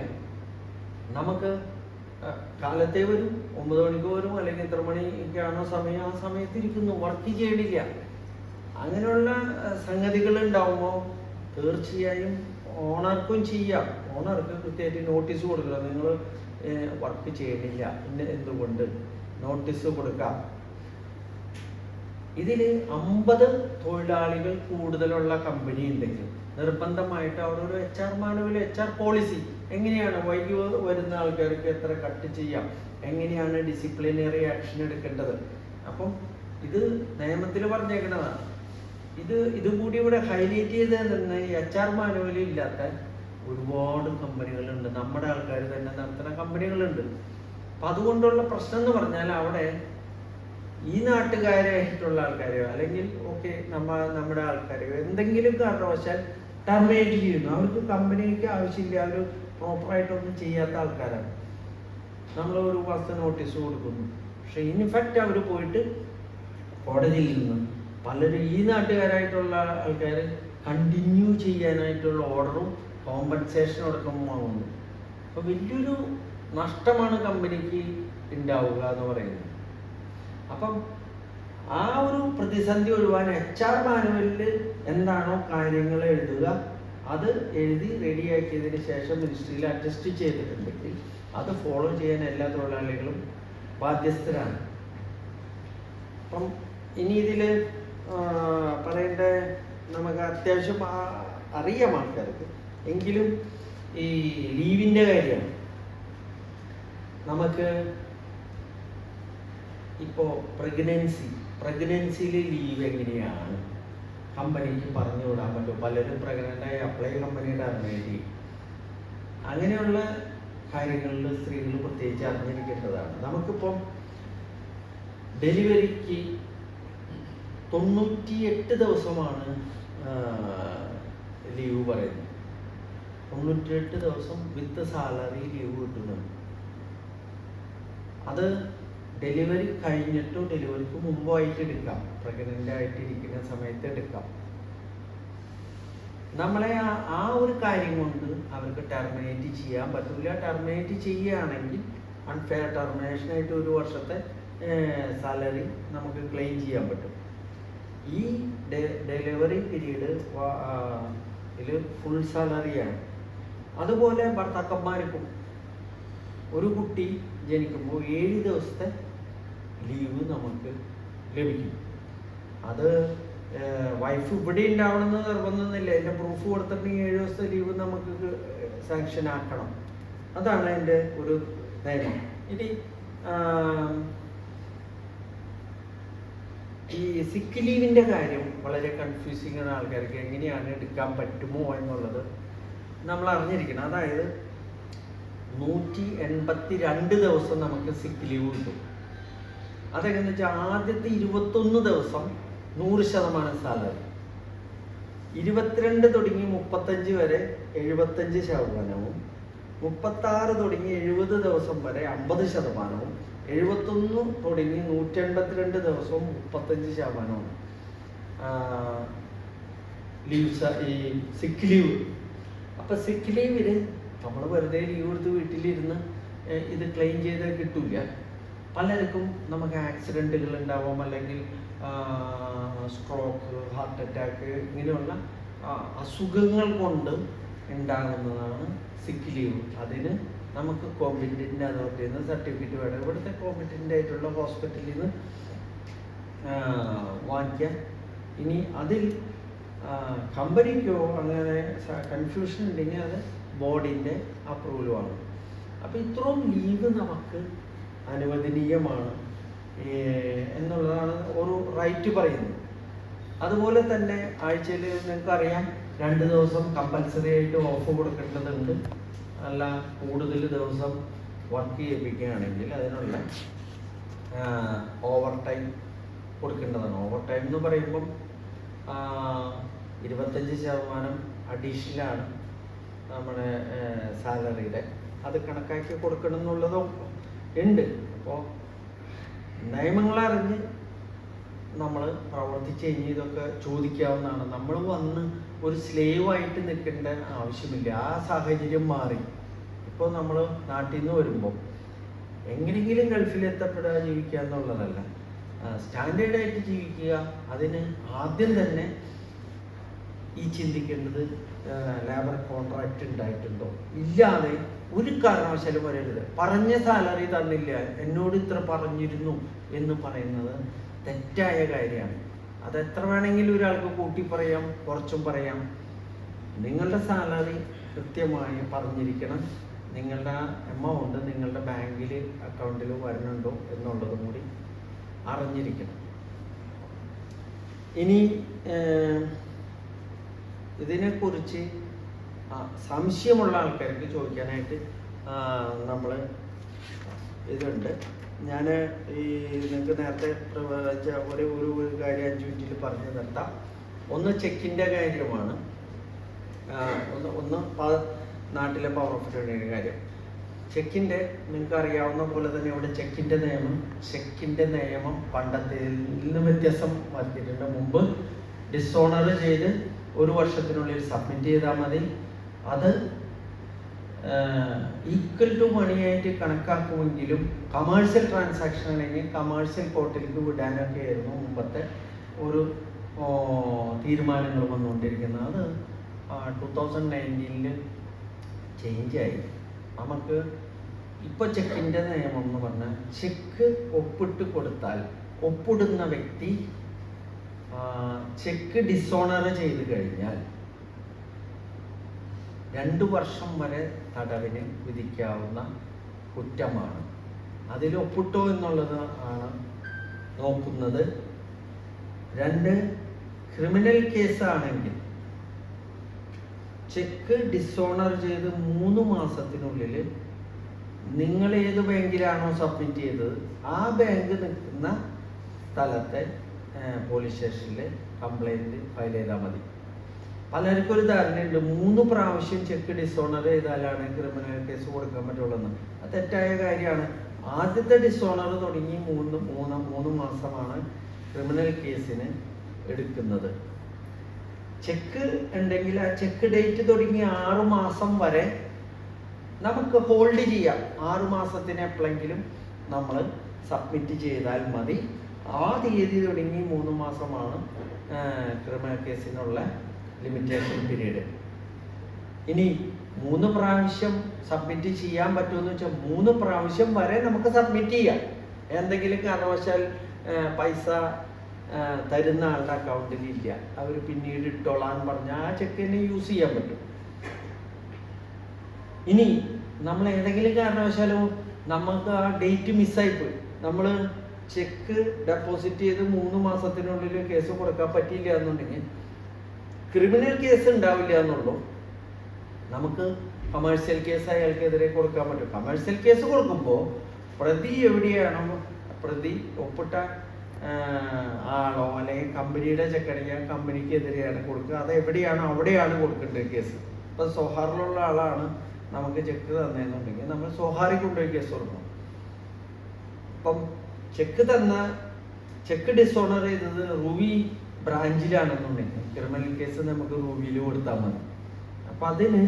നമുക്ക് കാലത്തെ വരും, 9 മണിക്ക് വരും, അല്ലെങ്കിൽ എത്ര മണിക്കാണോ സമയം ആ സമയത്ത് ഇരിക്കുന്നു, വർക്ക് ചെയ്യണില്ല. അങ്ങനെയുള്ള സംഗതികൾ ഉണ്ടാവുമ്പോൾ തീർച്ചയായും ഓണർക്കും ചെയ്യാം. ഓണർക്ക് കൃത്യമായിട്ട് നോട്ടീസ് കൊടുക്കുക, നിങ്ങൾ വർക്ക് ചെയ്യണില്ല, പിന്നെ എന്തുകൊണ്ട് നോട്ടീസ് കൊടുക്കാം. ഇതിൽ 50 തൊഴിലാളികൾ കൂടുതലുള്ള കമ്പനി ഉണ്ടെങ്കിൽ നിർബന്ധമായിട്ട് അവിടെ ഒരു HR മാനുവൽ, HR പോളിസി, എങ്ങനെയാണ് വൈകി വരുന്ന ആൾക്കാർക്ക് എത്ര കട്ട് ചെയ്യാം, എങ്ങനെയാണ് ഡിസിപ്ലിനറി ആക്ഷൻ എടുക്കേണ്ടത്. അപ്പം ഇത് നിയമത്തിൽ പറഞ്ഞേക്കുന്നതാണ്. ഇതും കൂടി ഇവിടെ ഹൈലൈറ്റ് ചെയ്തത് തന്നെ HR മാനുവൽ ഇല്ലാത്ത ഒരുപാട് കമ്പനികളുണ്ട്, നമ്മുടെ ആൾക്കാർ തന്നെ നടത്തുന്ന കമ്പനികളുണ്ട്. അപ്പം അതുകൊണ്ടുള്ള പ്രശ്നം എന്ന് പറഞ്ഞാൽ അവിടെ ഈ നാട്ടുകാരായിട്ടുള്ള ആൾക്കാരെയോ അല്ലെങ്കിൽ നമ്മുടെ ആൾക്കാരെയോ എന്തെങ്കിലും കാരണവശാൽ ടെർമിനേറ്റ് ചെയ്യുന്നു. അവർക്ക് കമ്പനിക്ക് ആവശ്യമില്ല, അവർ പ്രോപ്പറായിട്ടൊന്നും ചെയ്യാത്ത ആൾക്കാരാണ്. നമ്മൾ ഒരു മാസത്തെ നോട്ടീസ് കൊടുക്കുന്നു. പക്ഷെ ഇൻഫാക്റ്റ് അവർ പോയിട്ട് കോടതിയിൽ നിന്ന് പലരും ഈ നാട്ടുകാരായിട്ടുള്ള ആൾക്കാർ കണ്ടിന്യൂ ചെയ്യാനായിട്ടുള്ള ഓർഡറും കോമ്പൻസേഷനും അടക്കം വാങ്ങുന്നു. അപ്പോൾ വലിയൊരു നഷ്ടമാണ് കമ്പനിക്ക് ഉണ്ടാവുക എന്ന് പറയുന്നത്. അപ്പം ആ ഒരു പ്രതിസന്ധി ഒഴിവാൻ HR മാനുവലിൽ എന്താണോ കാര്യങ്ങൾ എഴുതുക അത് എഴുതി റെഡിയാക്കിയതിന് ശേഷം മിനിസ്ട്രിയിൽ അഡ്ജസ്റ്റ് ചെയ്തിട്ടുണ്ടെങ്കിൽ അത് ഫോളോ ചെയ്യാൻ എല്ലാ തൊഴിലാളികളും ബാധ്യസ്ഥരാണ്. അപ്പം ഇനി ഇതിൽ പറയേണ്ട നമുക്ക് അത്യാവശ്യം അറിയാം ആൾക്കാർക്ക്, എങ്കിലും ഈ ലീവിൻ്റെ കാര്യമാണ്. നമുക്ക് ഇപ്പോൾ പ്രഗ്നൻസിയിൽ ലീവ് എങ്ങനെയാണ് കമ്പനിക്ക് പറഞ്ഞു വിടാൻ പറ്റും. പലരും പ്രഗ്നൻ്റായി അപ്ലൈ കമ്പനിയുടെ വേണ്ടി അങ്ങനെയുള്ള കാര്യങ്ങളിൽ സ്ത്രീകൾ പ്രത്യേകിച്ച് അറിഞ്ഞിരിക്കേണ്ടതാണ്. നമുക്കിപ്പം ഡെലിവറിക്ക് 98 ദിവസമാണ് ലീവ് പറയുന്നത്. 98 ദിവസം വിത്ത് സാലറി ലീവ് കിട്ടുന്നുണ്ട്. അത് ഡെലിവറി കഴിഞ്ഞിട്ടോ ഡെലിവറിക്ക് മുമ്പോ ആയിട്ട് എടുക്കാം, പ്രഗ്നൻ്റ് ആയിട്ടിരിക്കുന്ന സമയത്ത് എടുക്കാം. നമ്മളെ ആ ഒരു കാര്യം കൊണ്ട് അവർക്ക് ടെർമിനേറ്റ് ചെയ്യാൻ പറ്റില്ല. ടെർമിനേറ്റ് ചെയ്യുകയാണെങ്കിൽ അൺഫെയർ ടെർമിനേഷനായിട്ട് 1 വർഷത്തെ സാലറി നമുക്ക് ക്ലെയിം ചെയ്യാൻ പറ്റും. ഈ ഡെലിവറി പീരീഡ് ഇതിൽ ഫുൾ സാലറിയാണ്. അതുപോലെ ഭർത്താക്കന്മാർക്കും ഒരു കുട്ടി ജനിക്കുമ്പോൾ 7 ദിവസത്തെ ലീവ് നമുക്ക് ലഭിക്കും. അത് വൈഫ് ഇവിടെ ഉണ്ടാവണമെന്ന് നിർബന്ധമൊന്നുമില്ല. എൻ്റെ പ്രൂഫ് കൊടുത്തിട്ടുണ്ടെങ്കിൽ 7 ദിവസത്തെ ലീവ് നമുക്ക് സാങ്ഷൻ ആക്കണം. അതാണ് എൻ്റെ ഒരു നിയമം. ഇനി ഈ സിക്ക് ലീവിൻ്റെ കാര്യം വളരെ കൺഫ്യൂസിങ് ആണ് ആൾക്കാർക്ക്. എങ്ങനെയാണ് എടുക്കാൻ പറ്റുമോ എന്നുള്ളത് നമ്മൾ അറിഞ്ഞിരിക്കണം. അതായത് 182 ദിവസം നമുക്ക് സിക്ക് ലീവ് കിട്ടും. അതെങ്ങനെയെന്ന് വെച്ചാൽ ആദ്യത്തെ 21 ദിവസം 100% സാലറി, 22 തുടങ്ങി 35 വരെ 75%, 36 തുടങ്ങി 70 ദിവസം വരെ 50%, 71 തുടങ്ങി 182 ദിവസവും 35% ലീവ്സ്, ഈ സിക്ക് ലീവ്. അപ്പം സിക്ക് ലീവിന് നമ്മൾ വെറുതെ ലീവ് എടുത്ത് വീട്ടിലിരുന്ന് ഇത് ക്ലെയിം ചെയ്ത് കിട്ടില്ല. പലർക്കും നമുക്ക് ആക്സിഡൻറ്റുകൾ ഉണ്ടാവാം, അല്ലെങ്കിൽ സ്ട്രോക്ക്, ഹാർട്ട് അറ്റാക്ക്, ഇങ്ങനെയുള്ള അസുഖങ്ങൾ കൊണ്ട് ഉണ്ടാകുന്നതാണ് സിക്ക് ലീവ്. അതിന് നമുക്ക് കോമ്പറ്റൻ്റ് അതോറിറ്റിയിൽ നിന്ന് സർട്ടിഫിക്കറ്റ് വേണം. ഇവിടുത്തെ കോമ്പറ്റൻ്റ് ആയിട്ടുള്ള ഹോസ്പിറ്റലിൽ നിന്ന് വാങ്ങിക്കാം. ഇനി അതിൽ കമ്പനിക്കോ അങ്ങനെ കൺഫ്യൂഷൻ ഉണ്ടെങ്കിൽ അത് ബോർഡിൻ്റെ അപ്രൂവലുമാണ്. അപ്പോൾ ഇത്രയും ലീവ് നമുക്ക് അനുവദനീയമാണ് എന്നുള്ളതാണ് ഒരു റൈറ്റ് പറയുന്നത്. അതുപോലെ തന്നെ ആഴ്ചയിൽ നിങ്ങൾക്കറിയാം 2 ദിവസം കമ്പൽസറി ആയിട്ട് ഓഫ് കൊടുക്കേണ്ടതുണ്ട്. അല്ല കൂടുതൽ ദിവസം വർക്ക് ചെയ്യിപ്പിക്കുകയാണെങ്കിൽ അതിനുള്ള ഓവർ ടൈം കൊടുക്കേണ്ടതാണ്. ഓവർ ടൈം എന്ന് പറയുമ്പം 25% അഡീഷണലാണ് നമ്മുടെ സാലറിയുടെ. അത് കണക്കാക്കി കൊടുക്കണം എന്നുള്ളതും ഉണ്ട്. അപ്പോൾ നിയമങ്ങളറിഞ്ഞ് നമ്മൾ പ്രവർത്തിച്ച് കഴിഞ്ഞ് ഇതൊക്കെ ചോദിക്കാവുന്നതാണ്. നമ്മൾ വന്ന് ഒരു സ്ലേവായിട്ട് നിൽക്കേണ്ട ആവശ്യമില്ല. ആ സാഹചര്യം മാറി. ഇപ്പോൾ നമ്മൾ നാട്ടിൽ നിന്ന് വരുമ്പോൾ എങ്ങനെയെങ്കിലും ഗൾഫിൽ എത്തപ്പെടുക, ജീവിക്കുക എന്നുള്ളതല്ല, സ്റ്റാൻഡേർഡായിട്ട് ജീവിക്കുക. അതിന് ആദ്യം തന്നെ ഈ ചിന്തിക്കേണ്ടത് ലേബർ കോൺട്രാക്റ്റ് ഉണ്ടായിട്ടുണ്ടോ, ഇല്ലാതെ ഒരു കാരണവശാലും വരരുത്. പറഞ്ഞ സാലറി തന്നില്ല, എന്നോട് ഇത്ര പറഞ്ഞിരുന്നു എന്ന് പറയുന്നത് തെറ്റായ കാര്യമാണ്. അത് എത്ര വേണമെങ്കിലും ഒരാൾക്ക് കൂട്ടി പറയാം, കുറച്ചും പറയാം. നിങ്ങളുടെ സാലറി കൃത്യമായി പറഞ്ഞിരിക്കണം. നിങ്ങളുടെ എമൗണ്ട് നിങ്ങളുടെ ബാങ്കിൽ അക്കൗണ്ടിൽ വരുന്നുണ്ടോ എന്നുള്ളതും കൂടി അറിഞ്ഞിരിക്കണം. ഇനി ഇതിനെക്കുറിച്ച് സംശയമുള്ള ആൾക്കാർക്ക് ചോദിക്കാനായിട്ട് നമ്മൾ ഇതുണ്ട്. ഞാൻ ഈ നിങ്ങൾക്ക് നേരത്തെ ഒരു കാര്യം 5 മിനിറ്റിൽ പറഞ്ഞു നിർത്താം. ഒന്ന് ചെക്കിൻ്റെ കാര്യമാണ്, ഒന്ന് നാട്ടിലെ പവർ ഓഫ് അറ്റോർണിയുടെ കാര്യം. ചെക്കിൻ്റെ നിങ്ങൾക്ക് അറിയാവുന്ന പോലെ തന്നെ ഇവിടെ ചെക്കിൻ്റെ നിയമം പണ്ടത്തിൽ നിന്ന് വ്യത്യാസം വരുത്തിയിട്ടുണ്ട്. മുമ്പ് ഡിസോണർ ചെയ്ത് 1 വർഷത്തിനുള്ളിൽ സബ്മിറ്റ് ചെയ്താൽ മതി. അത് ഈക്വൽ ടു മണിയായിട്ട് കണക്കാക്കുമെങ്കിലും കമേഴ്ഷ്യൽ ട്രാൻസാക്ഷൻ അല്ലെങ്കിൽ കമേഴ്ഷ്യൽ കോർട്ടിലേക്ക് വിടാനൊക്കെ ആയിരുന്നു മുമ്പത്തെ ഒരു തീരുമാനങ്ങൾ വന്നുകൊണ്ടിരിക്കുന്നത്. അത് 2019 ചേഞ്ചായി. നമുക്ക് ഇപ്പോൾ ചെക്കിൻ്റെ നിയമം എന്ന് പറഞ്ഞാൽ ചെക്ക് ഒപ്പിട്ട് കൊടുത്താൽ ഒപ്പിടുന്ന വ്യക്തി ചെക്ക് ഡിസോണർ ചെയ്ത് കഴിഞ്ഞാൽ 2 വർഷം വരെ തടവിന് വിധിക്കാവുന്ന കുറ്റമാണ്. അതിൽ ഒപ്പിട്ടോ എന്നുള്ളത് ആണ് നോക്കുന്നത്. 2, ക്രിമിനൽ കേസാണെങ്കിൽ ചെക്ക് ഡിസോണർ ചെയ്ത് 3 മാസത്തിനുള്ളിൽ നിങ്ങൾ ഏത് ബാങ്കിലാണോ സബ്മിറ്റ് ചെയ്തത് ആ ബാങ്ക് നിൽക്കുന്ന സ്ഥലത്തെ പോലീസ് സ്റ്റേഷനിൽ കംപ്ലൈൻറ്റ് ഫയൽ ചെയ്താൽ മതി. പലർക്കും ഒരു ധാരണയുണ്ട് 3 പ്രാവശ്യം ചെക്ക് ഡിസോണർ ചെയ്താലാണ് ക്രിമിനൽ കേസ് കൊടുക്കാൻ പറ്റുള്ളൂ. അത് തെറ്റായ കാര്യമാണ്. ആദ്യത്തെ ഡിസോണർ തുടങ്ങി 3 മാസമാണ് ക്രിമിനൽ കേസിന് എടുക്കുന്നത്. ചെക്ക് ഉണ്ടെങ്കിൽ ആ ചെക്ക് ഡേറ്റ് തുടങ്ങി 6 മാസം വരെ നമുക്ക് ഹോൾഡ് ചെയ്യാം. 6 മാസത്തിന് എപ്പോഴെങ്കിലും നമ്മൾ സബ്മിറ്റ് ചെയ്താൽ മതി. ആ തീയതി തുടങ്ങി 3 മാസമാണ് ക്രിമിനൽ കേസിനുള്ള ലിമിറ്റേഷൻ പീരീഡ്. ഇനി 3 പ്രാവശ്യം സബ്മിറ്റ് ചെയ്യാൻ പറ്റുമെന്ന് വെച്ചാൽ 3 പ്രാവശ്യം വരെ നമുക്ക് സബ്മിറ്റ് ചെയ്യാം. എന്തെങ്കിലും കാരണവശാൽ പൈസ തരുന്ന ആളുടെ അക്കൗണ്ടിൽ ഇല്ല, അവർ പിന്നീട് ഇട്ടോളാൻ പറഞ്ഞാൽ ആ ചെക്ക് തന്നെ യൂസ് ചെയ്യാൻ പറ്റും. ഇനി നമ്മൾ ഏതെങ്കിലും കാരണവശാലോ നമുക്ക് ആ ഡേറ്റ് മിസ്സായിപ്പോയി, നമ്മൾ ചെക്ക് ഡെപ്പോസിറ്റ് ചെയ്ത് 3 മാസത്തിനുള്ളിൽ കേസ് കൊടുക്കാൻ പറ്റിയില്ല എന്നുണ്ടെങ്കിൽ ക്രിമിനൽ കേസ് ഉണ്ടാവില്ല എന്നുള്ളൂ. നമുക്ക് കമേഴ്ഷ്യൽ കേസ് അയാൾക്കെതിരെ കൊടുക്കാൻ പറ്റും. കമേഴ്ഷ്യൽ കേസ് കൊടുക്കുമ്പോൾ പ്രതി എവിടെയാണോ പ്രതി ഒപ്പിട്ട ആളോ അല്ലെങ്കിൽ കമ്പനിയുടെ ചെക്കടിക്കാൻ കമ്പനിക്കെതിരെയാണ് കൊടുക്കുക. അത് എവിടെയാണോ അവിടെയാണ് കൊടുക്കേണ്ടത് കേസ്. ഇപ്പം സോഹാറിലുള്ള ആളാണ് നമുക്ക് ചെക്ക് തന്നെയെന്നുണ്ടെങ്കിൽ നമ്മൾ സോഹാറിൽ കൊണ്ടുപോയി കേസ് കൊടുക്കണം. ഇപ്പം ചെക്ക് ഡിസോണർ ചെയ്തത് റൂബി ബ്രാഞ്ചിലാണെന്നുണ്ടെങ്കിൽ ക്രിമിനൽ കേസ് നമുക്ക് റൂബിയിൽ കൊടുത്താൽ മതി. അപ്പം അതിന്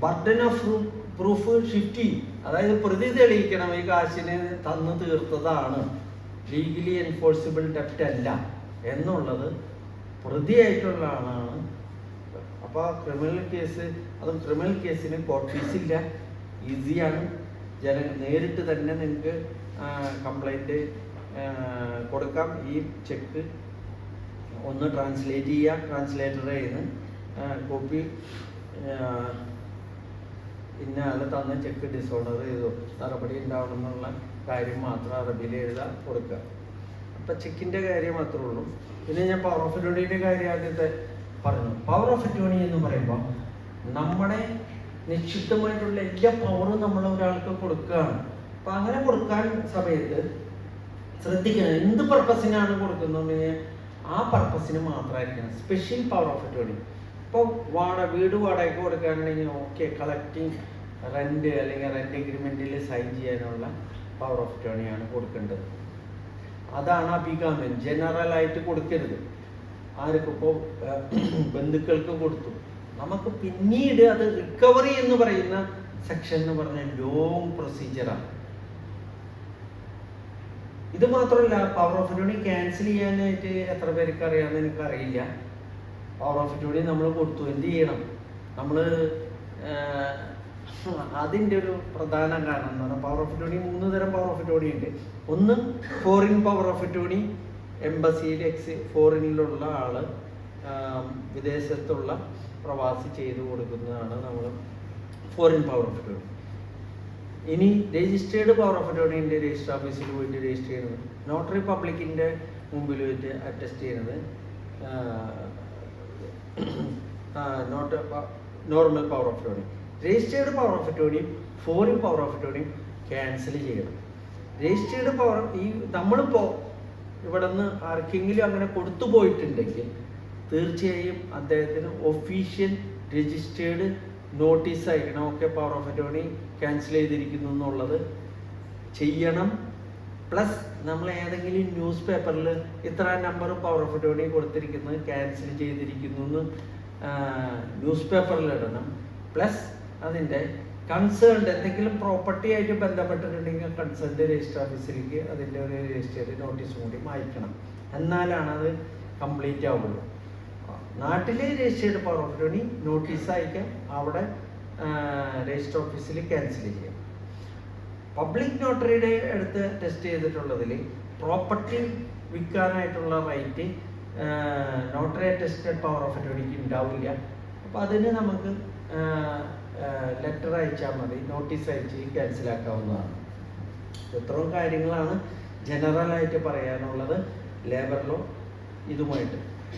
ബർഡൻ ഓഫ് പ്രൂഫ് ഷിഫ്റ്റ് ചെയ്യും. അതായത് പ്രതി തെളിയിക്കണം ഈ കാശിന് തന്നു തീർത്തതാണ്, ലീഗലി എൻഫോഴ്സിബിൾ ഡെപ്റ്റ് അല്ല എന്നുള്ളത് പ്രതിയായിട്ടുള്ള ആളാണ്. അപ്പോൾ ക്രിമിനൽ കേസ്, അതും ക്രിമിനൽ കേസിന് കോർട്ട് ഫീസ് ഇല്ല, ഈസിയാണ്. നേരിട്ട് തന്നെ നിങ്ങൾക്ക് കംപ്ലൈൻറ്റ് കൊടുക്കാം. ഈ ചെക്ക് ഒന്ന് ട്രാൻസ്ലേറ്റ് ചെയ്യുക, ട്രാൻസ്ലേറ്ററിൽ നിന്ന് കോപ്പി ഇന്ന ആൾ തന്ന ചെക്ക് ഡിസോർഡർ ചെയ്തു നടപടി ഉണ്ടാവണം എന്നുള്ള കാര്യം മാത്രം അറബിയിൽ എഴുതാൻ കൊടുക്കുക. അപ്പം ചെക്കിൻ്റെ കാര്യം മാത്രമേ ഉള്ളൂ. പിന്നെ ഞാൻ പവർ ഓഫ് അറ്റോർണിയുടെ കാര്യം ആദ്യത്തെ പറഞ്ഞു. പവർ ഓഫ് അറ്റോർണി എന്ന് പറയുമ്പോൾ നമ്മുടെ നിക്ഷിപ്തമായിട്ടുള്ള എല്ലാ പവറും നമ്മൾ ഒരാൾക്ക് കൊടുക്കുകയാണ്. അപ്പം അങ്ങനെ കൊടുക്കാൻ സമയത്ത് ശ്രദ്ധിക്കണം, എന്ത് പർപ്പസിനാണ് കൊടുക്കുന്നതെങ്കിൽ ആ പർപ്പസിന് മാത്രമായിരിക്കണം സ്പെഷ്യൽ പവർ ഓഫ് അറ്റോർണി. ഇപ്പോൾ വീട് വാടകയ്ക്ക് കൊടുക്കുകയാണെങ്കിൽ ഓക്കെ, കളക്ടിങ് റെൻറ്റ് അല്ലെങ്കിൽ റെൻറ്റ് എഗ്രിമെൻറ്റിൽ സൈൻ ചെയ്യാനുള്ള പവർ ഓഫ് അറ്റോർണിയാണ് കൊടുക്കേണ്ടത്. അതാണ് അഭികാമ്യം. ജനറലായിട്ട് കൊടുക്കരുത്. ആർക്കും ഇപ്പോൾ ബന്ധുക്കൾക്ക് കൊടുത്തു, നമുക്ക് പിന്നീട് അത് റിക്കവറി എന്ന് പറയുന്ന സെക്ഷൻ എന്ന് പറഞ്ഞ ലോങ് പ്രൊസീജിയറാണ്. ഇത് മാത്രമല്ല, പവർ ഓഫ് അറ്റോർണി ക്യാൻസൽ ചെയ്യാനായിട്ട് എത്ര പേർക്ക് അറിയാമെന്ന് എനിക്കറിയില്ല. പവർ ഓഫ് അറ്റോർണി നമ്മൾ കൊടുത്തു, എന്ത് ചെയ്യണം? നമ്മൾ അതിൻ്റെ ഒരു പ്രധാന കാരണം എന്ന് പറഞ്ഞാൽ പവർ ഓഫ് അറ്റോർണി 3 തരം പവർ ഓഫ് അറ്റോർണി ഉണ്ട്. ഒന്ന് ഫോറിൻ പവർ ഓഫ് അറ്റോർണി, എംബസിയിൽ ഫോറിനിലുള്ള ആൾ, വിദേശത്തുള്ള പ്രവാസി ചെയ്ത് കൊടുക്കുന്നതാണ് നമ്മൾ ഫോറിൻ പവർ ഓഫ് അറ്റോർണി. ഇനി രജിസ്റ്റേർഡ് പവർ ഓഫ് അറ്റോർണിൻ്റെ രജിസ്റ്റർ ഓഫീസിൽ പോയിട്ട് രജിസ്റ്റർ ചെയ്യുന്നത്, നോട്ടറി പബ്ലിക്കിൻ്റെ മുമ്പിൽ വെച്ച് അറ്റസ്റ്റ് ചെയ്യുന്നത് normal power of attorney. Registered power of അറ്റോർണിയും ഫോറിൻ പവർ ഓഫ് അറ്റോർണിയും ക്യാൻസൽ ചെയ്യണം. രജിസ്റ്റേർഡ് പവർ ഈ നമ്മളിപ്പോൾ ഇവിടെ നിന്ന് ആർക്കെങ്കിലും അങ്ങനെ കൊടുത്തു പോയിട്ടുണ്ടെങ്കിൽ തീർച്ചയായും അദ്ദേഹത്തിന് ഒഫീഷ്യൽ രജിസ്റ്റേർഡ് നോട്ടീസ് അയക്കണം. Okay, power of attorney cancel ചെയ്തിരിക്കുന്നു എന്നുള്ളത് ചെയ്യണം. പ്ലസ് നമ്മൾ ഏതെങ്കിലും ന്യൂസ് പേപ്പറിൽ ഇത്ര നമ്പർ പവർ ഓഫ് അറ്റോർണി കൊടുത്തിരിക്കുന്നത് ക്യാൻസൽ ചെയ്തിരിക്കുന്നു എന്ന് ന്യൂസ് പേപ്പറിൽ ഇടണം. പ്ലസ് അതിൻ്റെ കൺസേൺഡ് എന്തെങ്കിലും പ്രോപ്പർട്ടി ആയിട്ട് ബന്ധപ്പെട്ടിട്ടുണ്ടെങ്കിൽ കൺസേൺഡ് രജിസ്റ്റർ ഓഫീസിലേക്ക് അതിൻ്റെ ഒരു രജിസ്റ്റേർഡ് നോട്ടീസും കൂടി അയക്കണം. എന്നാലാണ് അത് കംപ്ലീറ്റ് ആവുള്ളൂ. നാട്ടിലെ registered power of attorney notice അയക്കാം, അവിടെ രജിസ്റ്റർ ഓഫീസിൽ ക്യാൻസൽ ചെയ്യാം. പബ്ലിക് നോട്ടറിയുടെ അടുത്ത് ടെസ്റ്റ് ചെയ്തിട്ടുള്ളതിൽ പ്രോപ്പർട്ടി വിൽക്കാനായിട്ടുള്ള right notary attested power of അറ്റോർണിക്ക് ഉണ്ടാവില്ല. അപ്പോൾ അതിന് നമുക്ക് ലെറ്റർ അയച്ചാൽ മതി, നോട്ടീസ് അയച്ച് ക്യാൻസലാക്കാവുന്നതാണ്. ഇത്രയും കാര്യങ്ങളാണ് ജനറലായിട്ട് പറയാനുള്ളത് ലേബർ ലോ.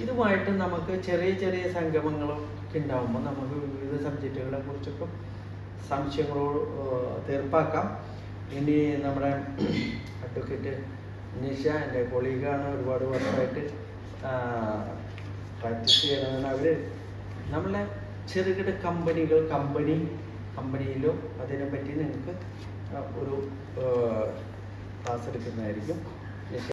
ഇതുമായിട്ട് നമുക്ക് ചെറിയ ചെറിയ സംഗമങ്ങളൊക്കെ ഉണ്ടാകുമ്പോൾ നമുക്ക് വിവിധ സബ്ജക്റ്റുകളെ കുറിച്ചൊക്കെ സംശയങ്ങളോട് തീർപ്പാക്കാം. ഇനി നമ്മുടെ അഡ്വക്കേറ്റ് നിഷ എൻ്റെ കൊളീഗാണ്, ഒരുപാട് വർഷമായിട്ട് പ്രാക്ടീസ് ചെയ്യണമെന്ന് അവർ നമ്മളെ ചെറുകിട കമ്പനിയിലോ അതിനെപ്പറ്റി നിങ്ങൾക്ക് ഒരു ക്ലാസ് എടുക്കുന്നതായിരിക്കും.